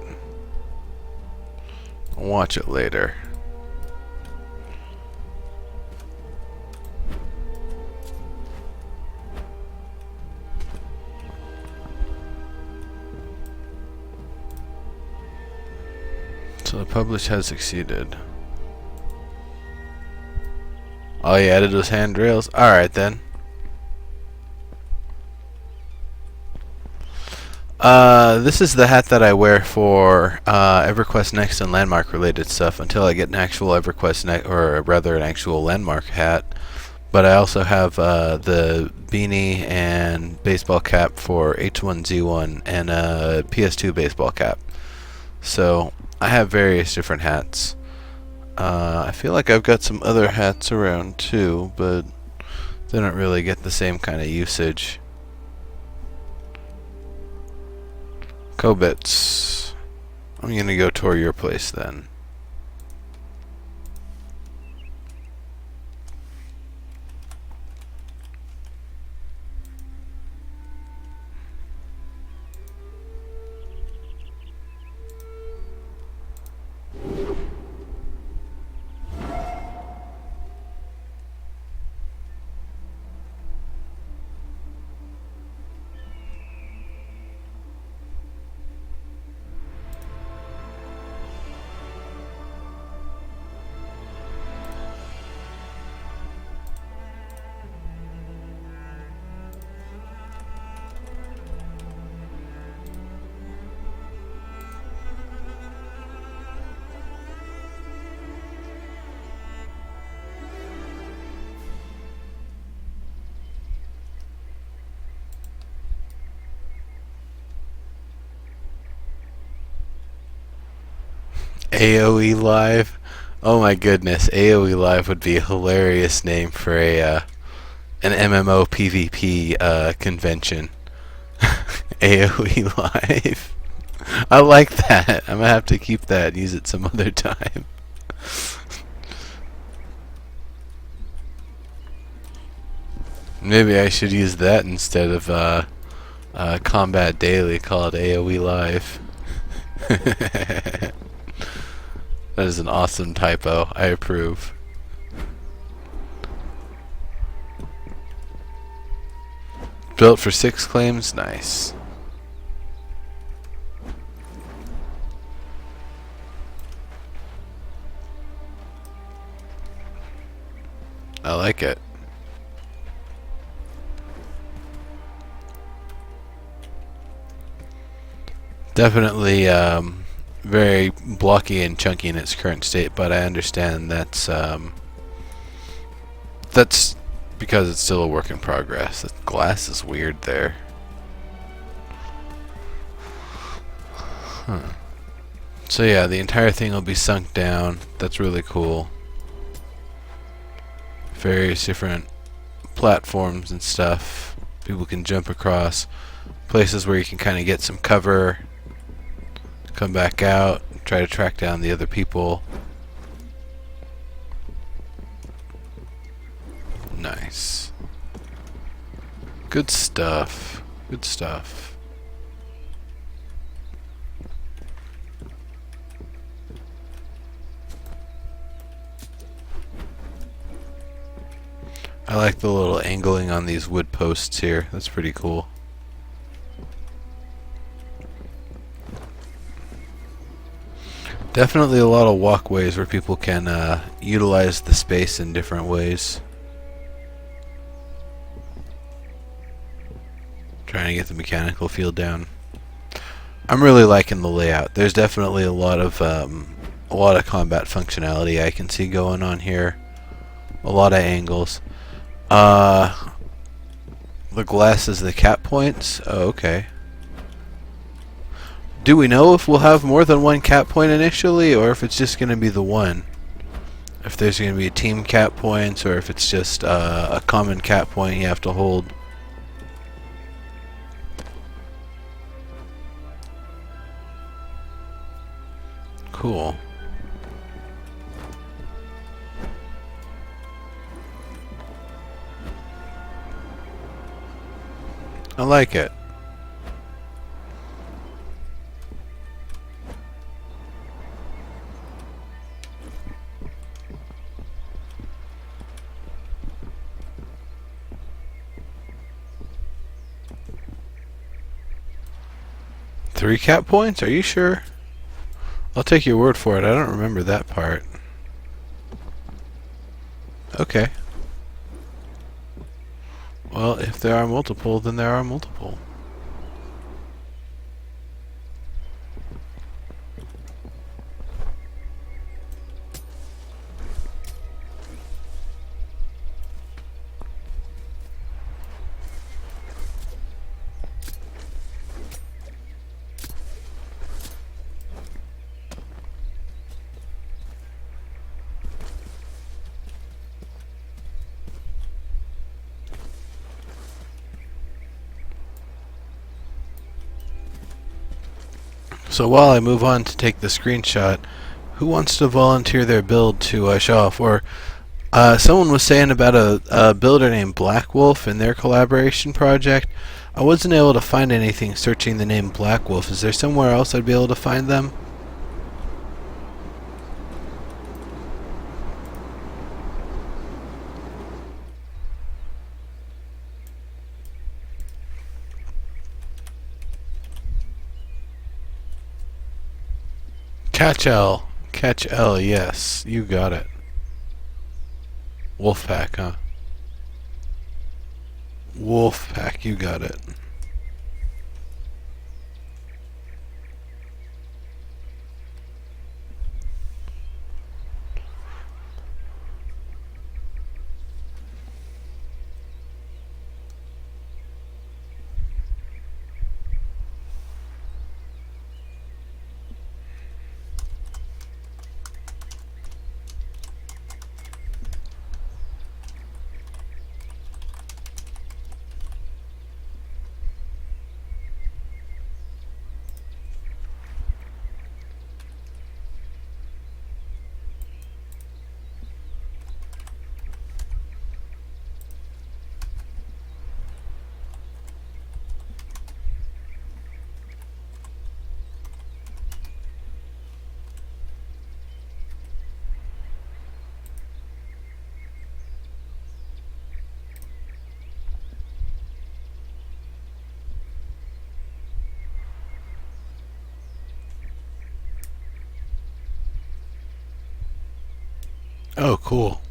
Watch it later. So the publish has succeeded. Oh, you added those handrails? Alright then. This is the hat that I wear for EverQuest Next and Landmark related stuff until I get an actual EverQuest Next, or rather an actual Landmark hat. But I also have the beanie and baseball cap for H1Z1 and a PS2 baseball cap. So I have various different hats. I feel like I've got some other hats around too, but they don't really get the same kind of usage. Kobits, I'm gonna go tour your place then. AOE Live. Oh my goodness, AOE Live would be a hilarious name for a an MMO PvP convention. AOE Live. I like that. I'm gonna have to keep that and use it some other time. Maybe I should use that instead of Combat Daily. Call it AOE Live. That is an awesome typo. I approve. Built for 6 claims? Nice. I like it. Definitely very blocky and chunky in its current state, but I understand that's because it's still a work in progress. The glass is weird there. Huh. So yeah, the entire thing will be sunk down. That's really cool. Various different platforms and stuff people can jump across. Places where you can kind of get some cover, come back out, try to track down the other people. Nice. Good stuff. Good stuff. I like the little angling on these wood posts here. That's pretty cool. Definitely a lot of walkways where people can utilize the space in different ways. Trying to get the mechanical feel down. I'm really liking the layout. There's definitely a lot of combat functionality I can see going on here. A lot of angles. The glass is the cap points. Oh, okay. Do we know if we'll have more than one cap point initially, or if it's just going to be the one? If there's going to be a team cap points, or if it's just a common cap point you have to hold. Cool. I like it. Three cap points? Are you sure? I'll take your word for it. I don't remember that part. Okay. Well, if there are multiple, then there are multiple. So while I move on to take the screenshot, who wants to volunteer their build to show off? Or someone was saying about a builder named Black Wolf and their collaboration project. I wasn't able to find anything searching the name Black Wolf. Is there somewhere else I'd be able to find them? Catch L. Catch L, yes. You got it. Wolfpack, huh? Wolfpack, you got it. Oh, cool.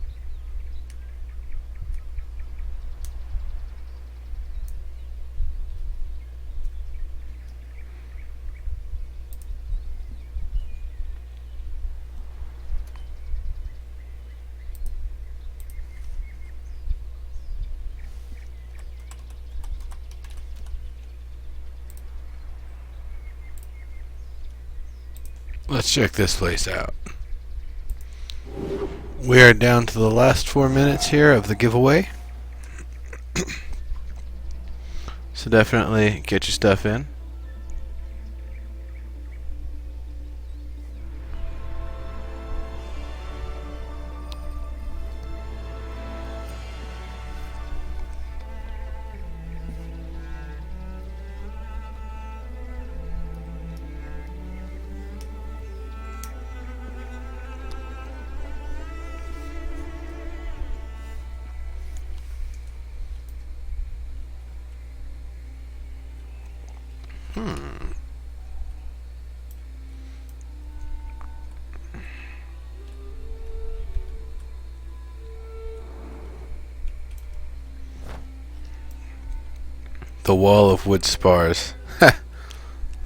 Let's check this place out. We are down to the last 4 minutes here of the giveaway. So definitely get your stuff in. The wall of wood spars.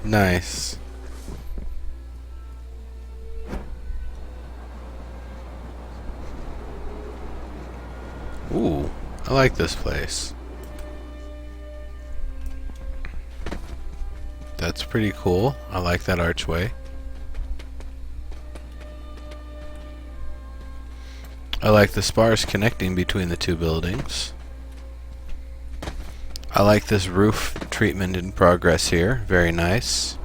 Nice. Ooh, I like this place. That's pretty cool. I like that archway. I like the spars connecting between the two buildings. I like this roof treatment in progress here. Very nice.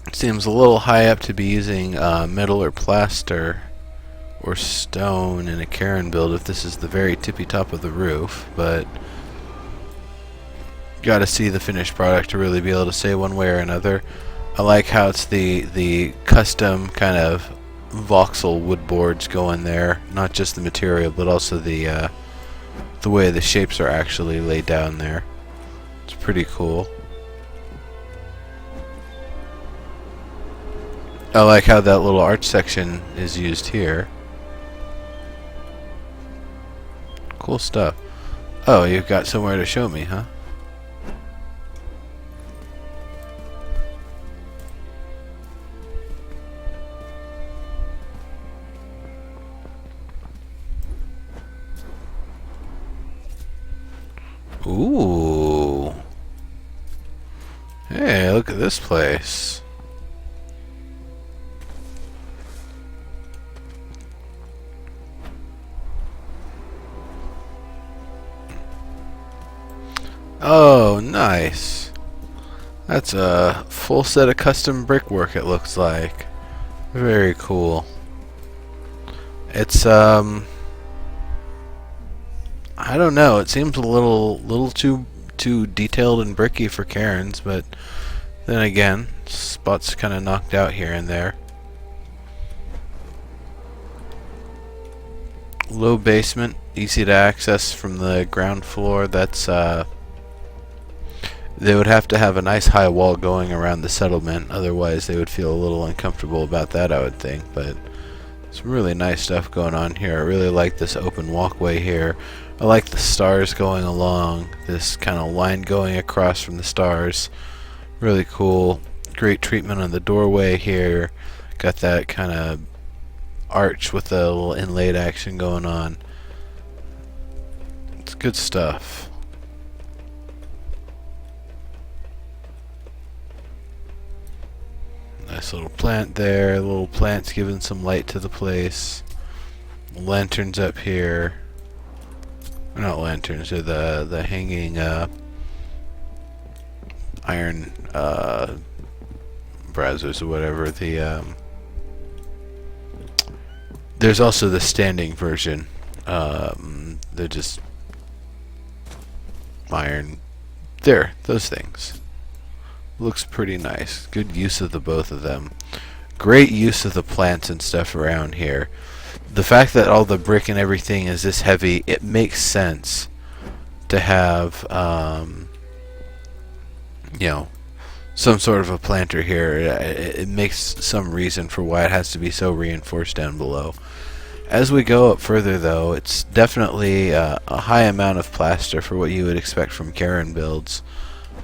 It seems a little high up to be using metal or plaster or stone in a Karen build if this is the very tippy top of the roof, but gotta see the finished product to really be able to say one way or another. I like how it's the custom kind of voxel wood boards going there, not just the material but also the way the shapes are actually laid down there. It's pretty cool. I like how that little arch section is used here. Cool stuff. Oh, you've got somewhere to show me, huh? Ooh. Hey, look at this place. Oh, nice. That's a full set of custom brickwork, it looks like. Very cool. It's I don't know. It seems a little too detailed and bricky for Cairns, but then again, spots kind of knocked out here and there. Low basement, easy to access from the ground floor. That's they would have to have a nice high wall going around the settlement, otherwise they would feel a little uncomfortable about that, I would think. But some really nice stuff going on here. I really like this open walkway here. I like the stars going along, this kind of line going across from the stars. Really cool. Great treatment on the doorway here. Got that kind of arch with a little inlaid action going on. It's good stuff. Nice little plant there. Little plants giving some light to the place. Lanterns up here. Or not lanterns, they're the hanging iron braziers or whatever. There's also the standing version. They're just iron. There, those things. Looks pretty nice. Good use of the both of them. Great use of the plants and stuff around here. The fact that all the brick and everything is this heavy, it makes sense to have, you know, some sort of a planter here. It makes some reason for why it has to be so reinforced down below. As we go up further, though, it's definitely a high amount of plaster for what you would expect from Karen builds.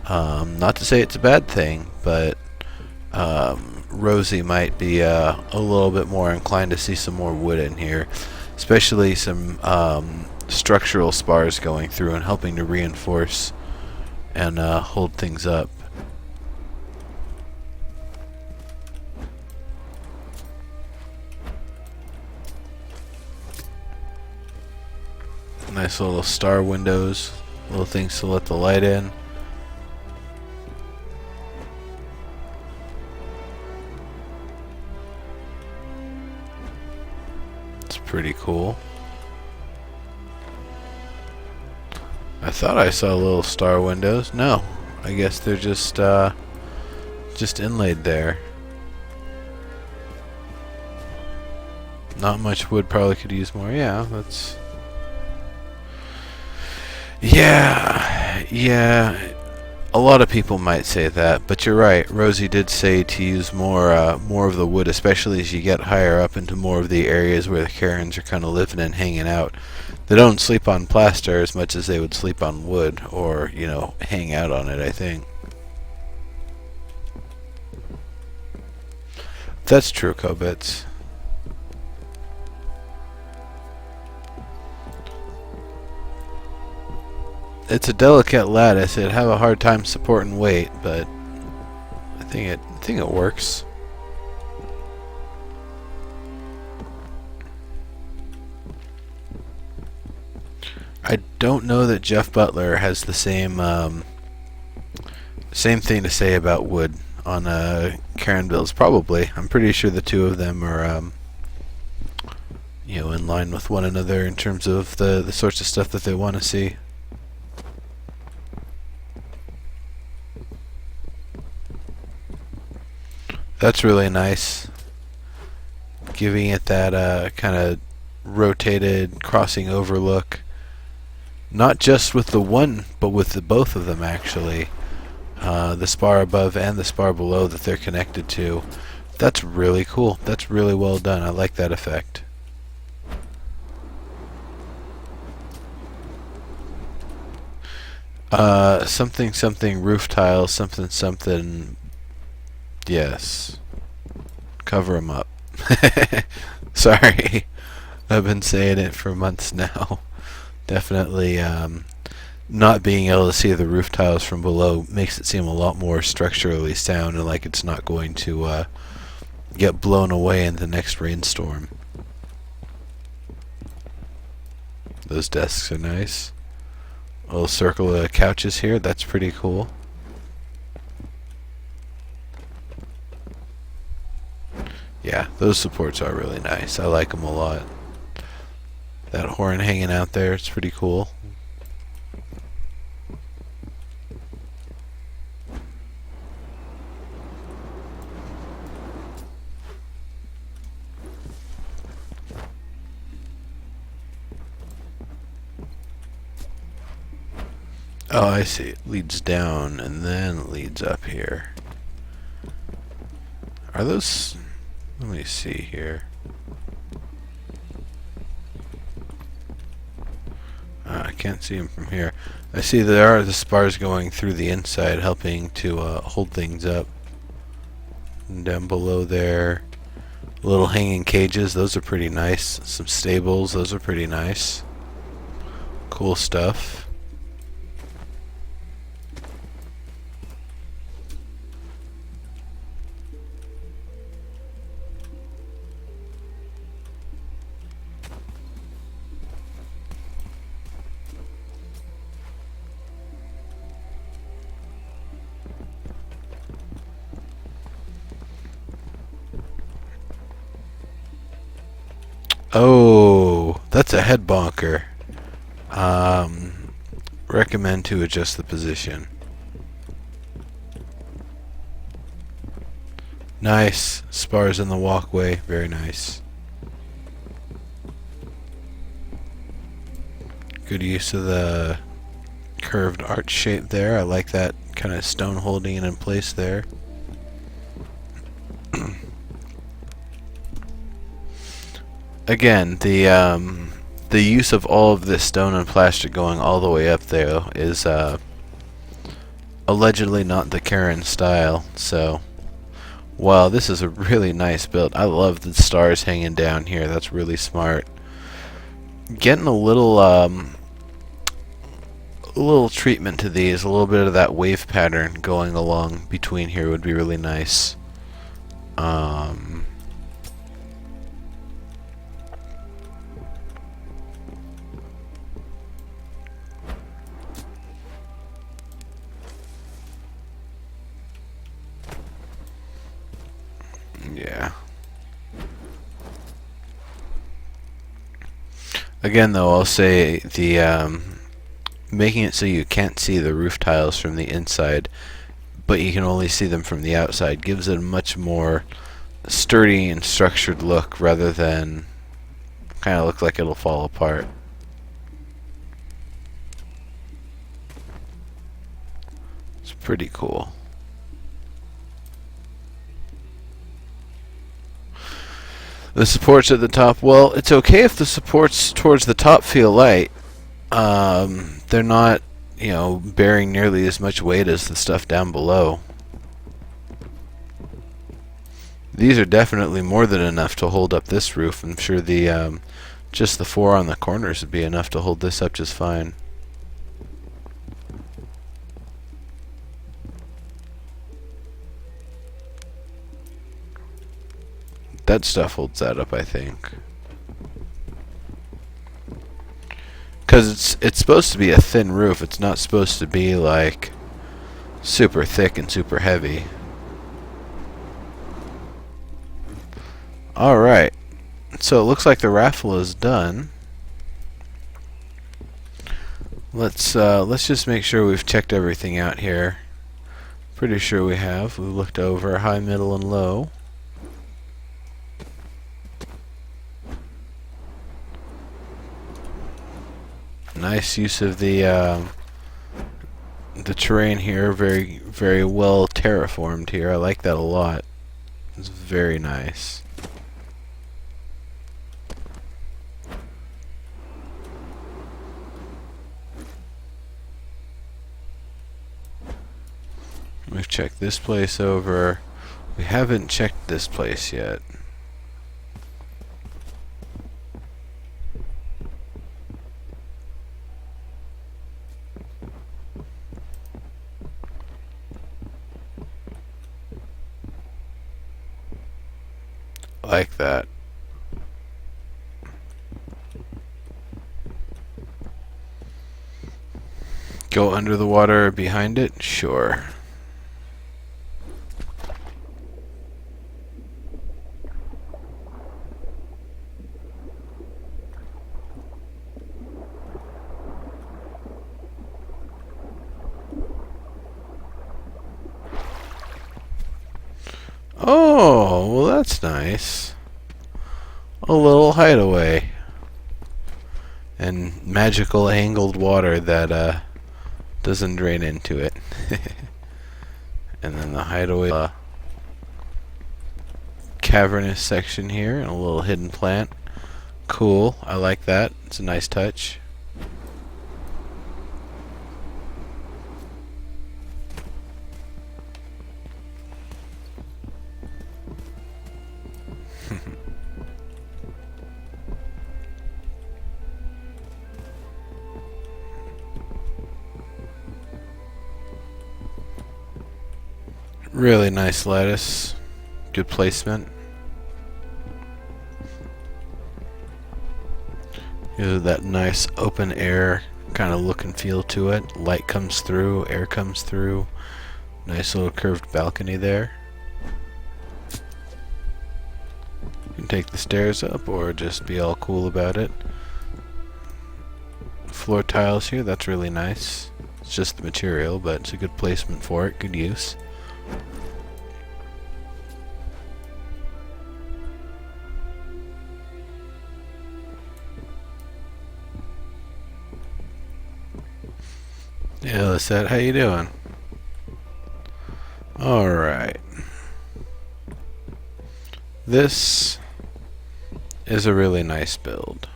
Not to say it's a bad thing, but Rosie might be a little bit more inclined to see some more wood in here, especially some structural spars going through and helping to reinforce and hold things up. Nice little star windows, little things to let the light in. Pretty cool. I thought I saw little star windows. No, I guess they're just inlaid there. Not much wood, probably could use more. Yeah, that's. Yeah. A lot of people might say that, but you're right. Rosie did say to use more of the wood, especially as you get higher up into more of the areas where the Karens are kind of living and hanging out. They don't sleep on plaster as much as they would sleep on wood, or, you know, hang out on it, I think. That's true, Kobits. It's a delicate lattice. It'd have a hard time supporting weight, but I think it works. I don't know that Jeff Butler has the same thing to say about wood on Karen builds. Probably, I'm pretty sure the two of them are in line with one another in terms of the sorts of stuff that they want to see. That's really nice, giving it that kind of rotated crossing over look. Not just with the one, but with the both of them actually. The spar above and the spar below that they're connected to. That's really cool. That's really well done. I like that effect. Something roof tiles, something. Yes. Cover them up. Sorry. I've been saying it for months now. Definitely not being able to see the roof tiles from below makes it seem a lot more structurally sound and like it's not going to get blown away in the next rainstorm. Those desks are nice. A little circle of couches here. That's pretty cool. Yeah, those supports are really nice. I like them a lot. That horn hanging out there, it's pretty cool. Oh, I see. It leads down and then it leads up here. Are those... Let me see here. I can't see them from here. I see there are the spars going through the inside, helping to hold things up. And down below there, little hanging cages. Those are pretty nice. Some stables. Those are pretty nice. Cool stuff. Oh, that's a head bonker. Recommend to adjust the position. Nice. Spars in the walkway. Very nice. Good use of the curved arch shape there. I like that kind of stone holding it in place there. Again, the use of all of this stone and plastic going all the way up there is allegedly not the Karen style. So, wow, this is a really nice build. I love the stars hanging down here. That's really smart. Getting a little treatment to these, a little bit of that wave pattern going along between here would be really nice. Yeah. Again, though, I'll say the making it so you can't see the roof tiles from the inside, but you can only see them from the outside, gives it a much more sturdy and structured look rather than kind of look like it'll fall apart. It's pretty cool. The supports at the top, well, it's okay if the supports towards the top feel light. They're not, bearing nearly as much weight as the stuff down below. These are definitely more than enough to hold up this roof. I'm sure the just the 4 on the corners would be enough to hold this up just fine. That stuff holds that up, I think. Because it's supposed to be a thin roof. It's not supposed to be like super thick and super heavy. Alright. So it looks like the raffle is done. Let's just make sure we've checked everything out here. Pretty sure we have. We looked over high, middle, and low. Nice use of the terrain here. Very, very well terraformed here. I like that a lot. It's very nice. We've checked this place over. We haven't checked this place yet. Like that. Go under the water behind it? Sure. Oh, well that's nice. A little hideaway. And magical angled water that doesn't drain into it. And then the hideaway cavernous section here and a little hidden plant. Cool, I like that. It's a nice touch. Really nice lettuce. Good placement. Gives it that nice open air kind of look and feel to it. Light comes through, air comes through. Nice little curved balcony there. You can take the stairs up or just be all cool about it. Floor tiles here, that's really nice. It's just the material, but it's a good placement for it, good use. Yeah, Lisette, how you doing? Alright. This is a really nice build.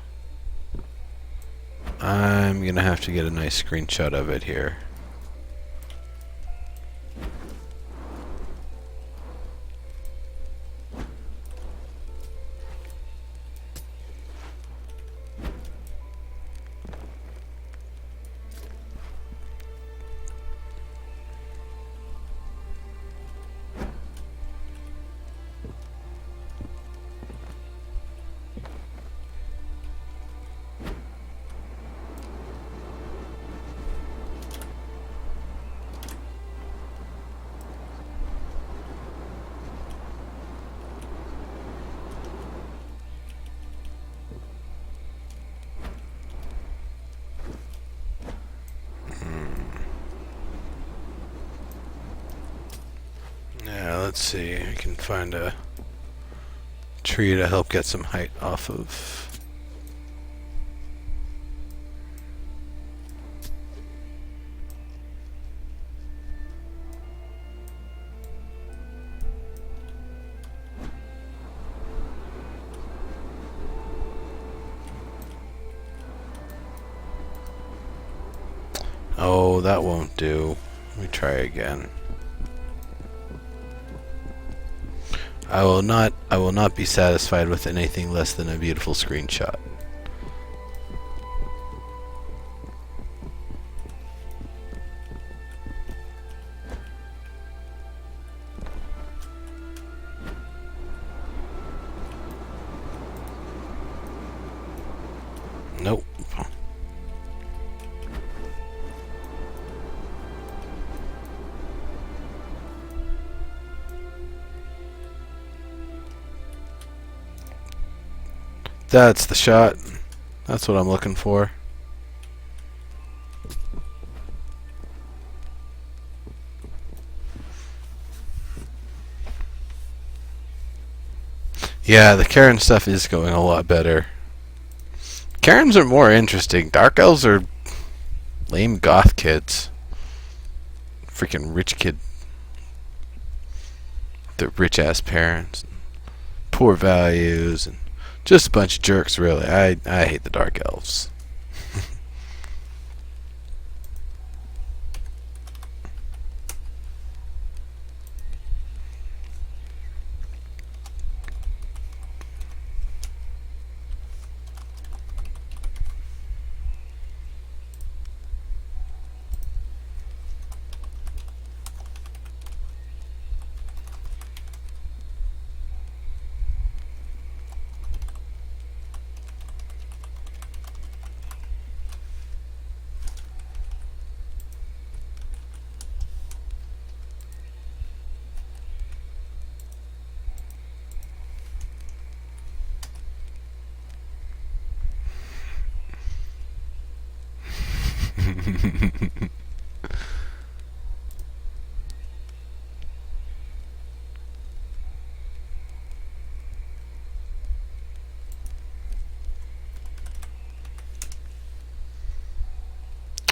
I'm gonna have to get a nice screenshot of it here. Let's see, I can find a tree to help get some height off of. Oh, that won't do. Let me try again. I will not be satisfied with anything less than a beautiful screenshot. Nope. That's the shot. That's what I'm looking for. Yeah, the Karen stuff is going a lot better. Karens are more interesting. Dark elves are lame goth kids. Freaking rich kid. Their rich ass parents. Poor values. And just a bunch of jerks, really. I hate the dark elves.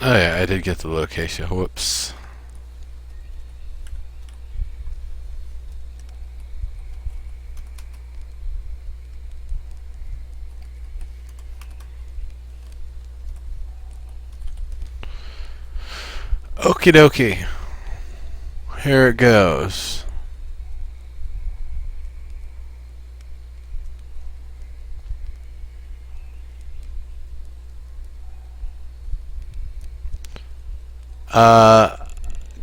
Oh yeah, I did get the location. Whoops. Okie dokie. Here it goes.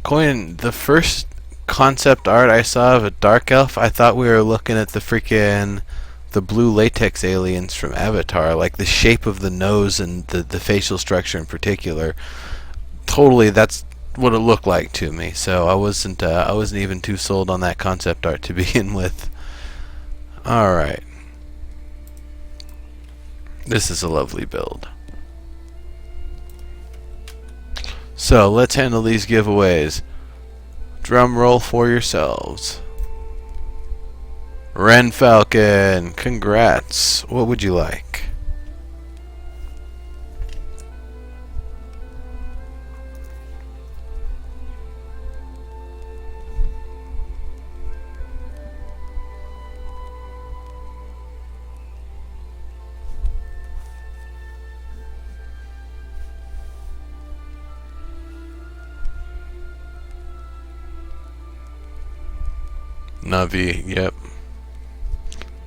Coin, the first concept art I saw of a dark elf, I thought we were looking at the blue latex aliens from Avatar, like the shape of the nose and the facial structure in particular. Totally, that's what it looked like to me. So I wasn't even too sold on that concept art to begin with. All right, this is a lovely build. So let's handle these giveaways. Drum roll for yourselves. Ren Falcon, congrats. What would you like? Navi, yep.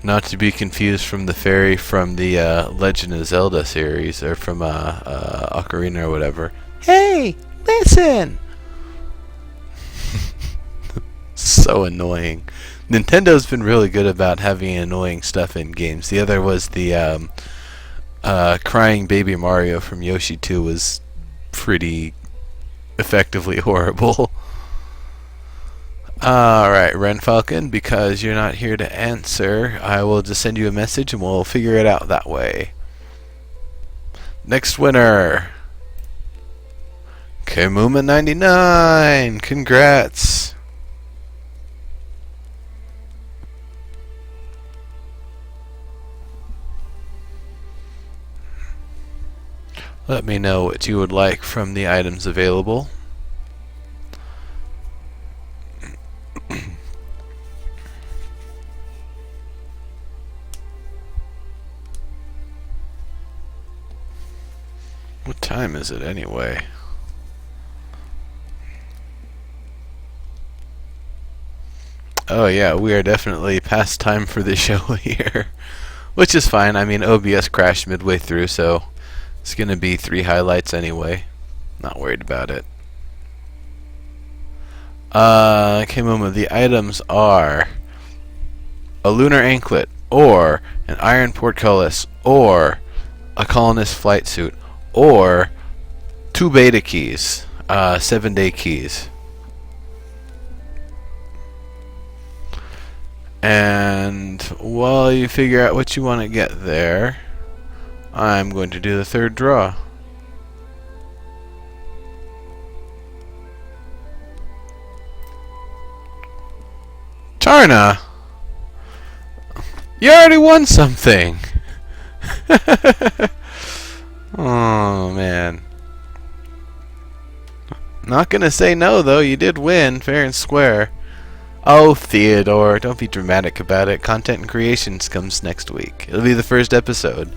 Not to be confused from the fairy from the Legend of Zelda series, or from Ocarina or whatever. Hey, listen! So annoying. Nintendo's been really good about having annoying stuff in games. The other was the crying baby Mario from Yoshi 2 was pretty effectively horrible. Alright, Ren Falcon, because you're not here to answer, I will just send you a message and we'll figure it out that way. Next winner, Kamuma99, congrats. Let me know what you would like from the items available. What time is it anyway? Oh yeah, we are definitely past time for the show here. Which is fine. I mean, OBS crashed midway through, so it's going to be 3 highlights anyway. Not worried about it. Okay, Momo, the items are a lunar anklet, or an iron portcullis, or a colonist flight suit, or 2 beta keys, 7-day keys. And while you figure out what you want to get there, I'm going to do the 3rd draw. Tarna! You already won something! Oh, man. Not gonna say no, though. You did win, fair and square. Oh, Theodore, don't be dramatic about it. Content and Creations comes next week. It'll be the first episode.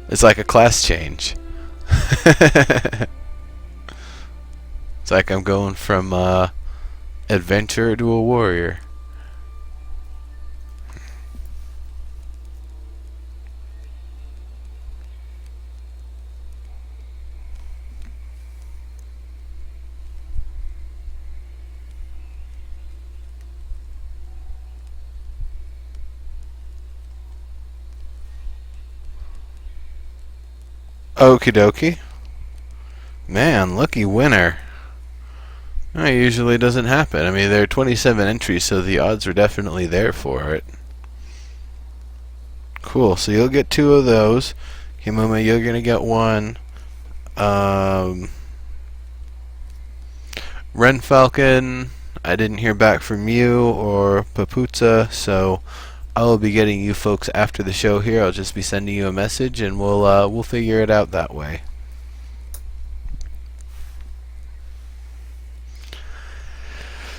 It's like a class change. It's like I'm going from adventurer to a warrior. Okie dokie. Man, lucky winner. That usually doesn't happen. I mean, there are 27 entries, so the odds are definitely there for it. Cool, so you'll get 2 of those. Kimuma, you're going to get 1. Ren Falcon, I didn't hear back from you or Paputza, so I will be getting you folks after the show here. I'll just be sending you a message, and we'll figure it out that way.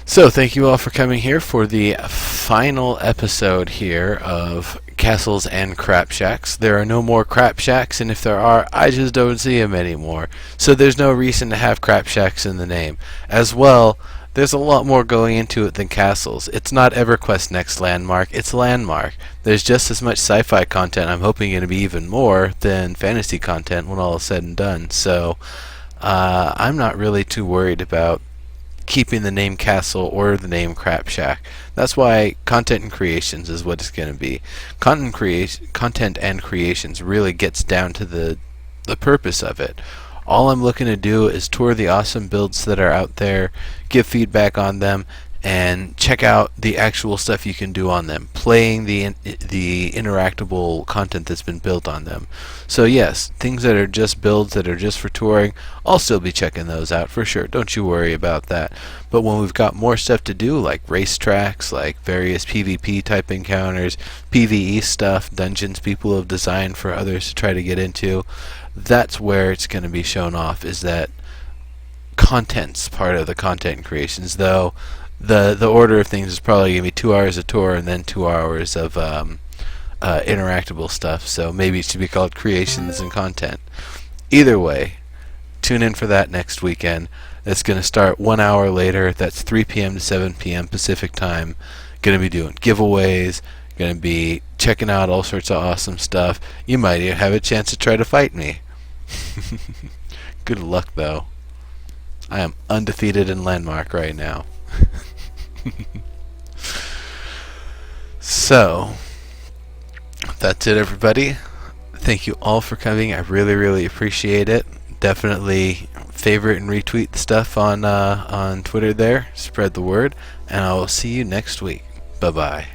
So thank you all for coming here for the final episode here of Castles and Crapshacks. There are no more Crapshacks, and if there are, I just don't see them anymore. So there's no reason to have Crapshacks in the name. As well, there's a lot more going into it than castles. It's not EverQuest Next Landmark, it's Landmark. There's just as much sci-fi content, I'm hoping going to be even more, than fantasy content when all is said and done. So I'm not really too worried about keeping the name Castle or the name Crapshack. That's why Content and Creations is what it's going to be. Content and Creations really gets down to the purpose of it. All I'm looking to do is tour the awesome builds that are out there, give feedback on them, and check out the actual stuff you can do on them, playing the interactable content that's been built on them. So yes, things that are just builds that are just for touring, I'll still be checking those out for sure. Don't you worry about that. But when we've got more stuff to do, like racetracks, like various PvP type encounters, PvE stuff, dungeons people have designed for others to try to get into, that's where it's going to be shown off, is that content's part of the Content and Creations, though the order of things is probably going to be 2 hours of tour and then 2 hours of interactable stuff, so maybe it should be called Creations and Content. Either way, tune in for that next weekend. It's going to start 1 hour later. That's 3 p.m. to 7 p.m. Pacific time. Going to be doing giveaways, going to be checking out all sorts of awesome stuff. You might even have a chance to try to fight me. Good luck, though. I am undefeated in Landmark right now. So, that's it, everybody. Thank you all for coming. I really, really appreciate it. Definitely favorite and retweet the stuff on Twitter there. Spread the word. And I will see you next week. Bye-bye.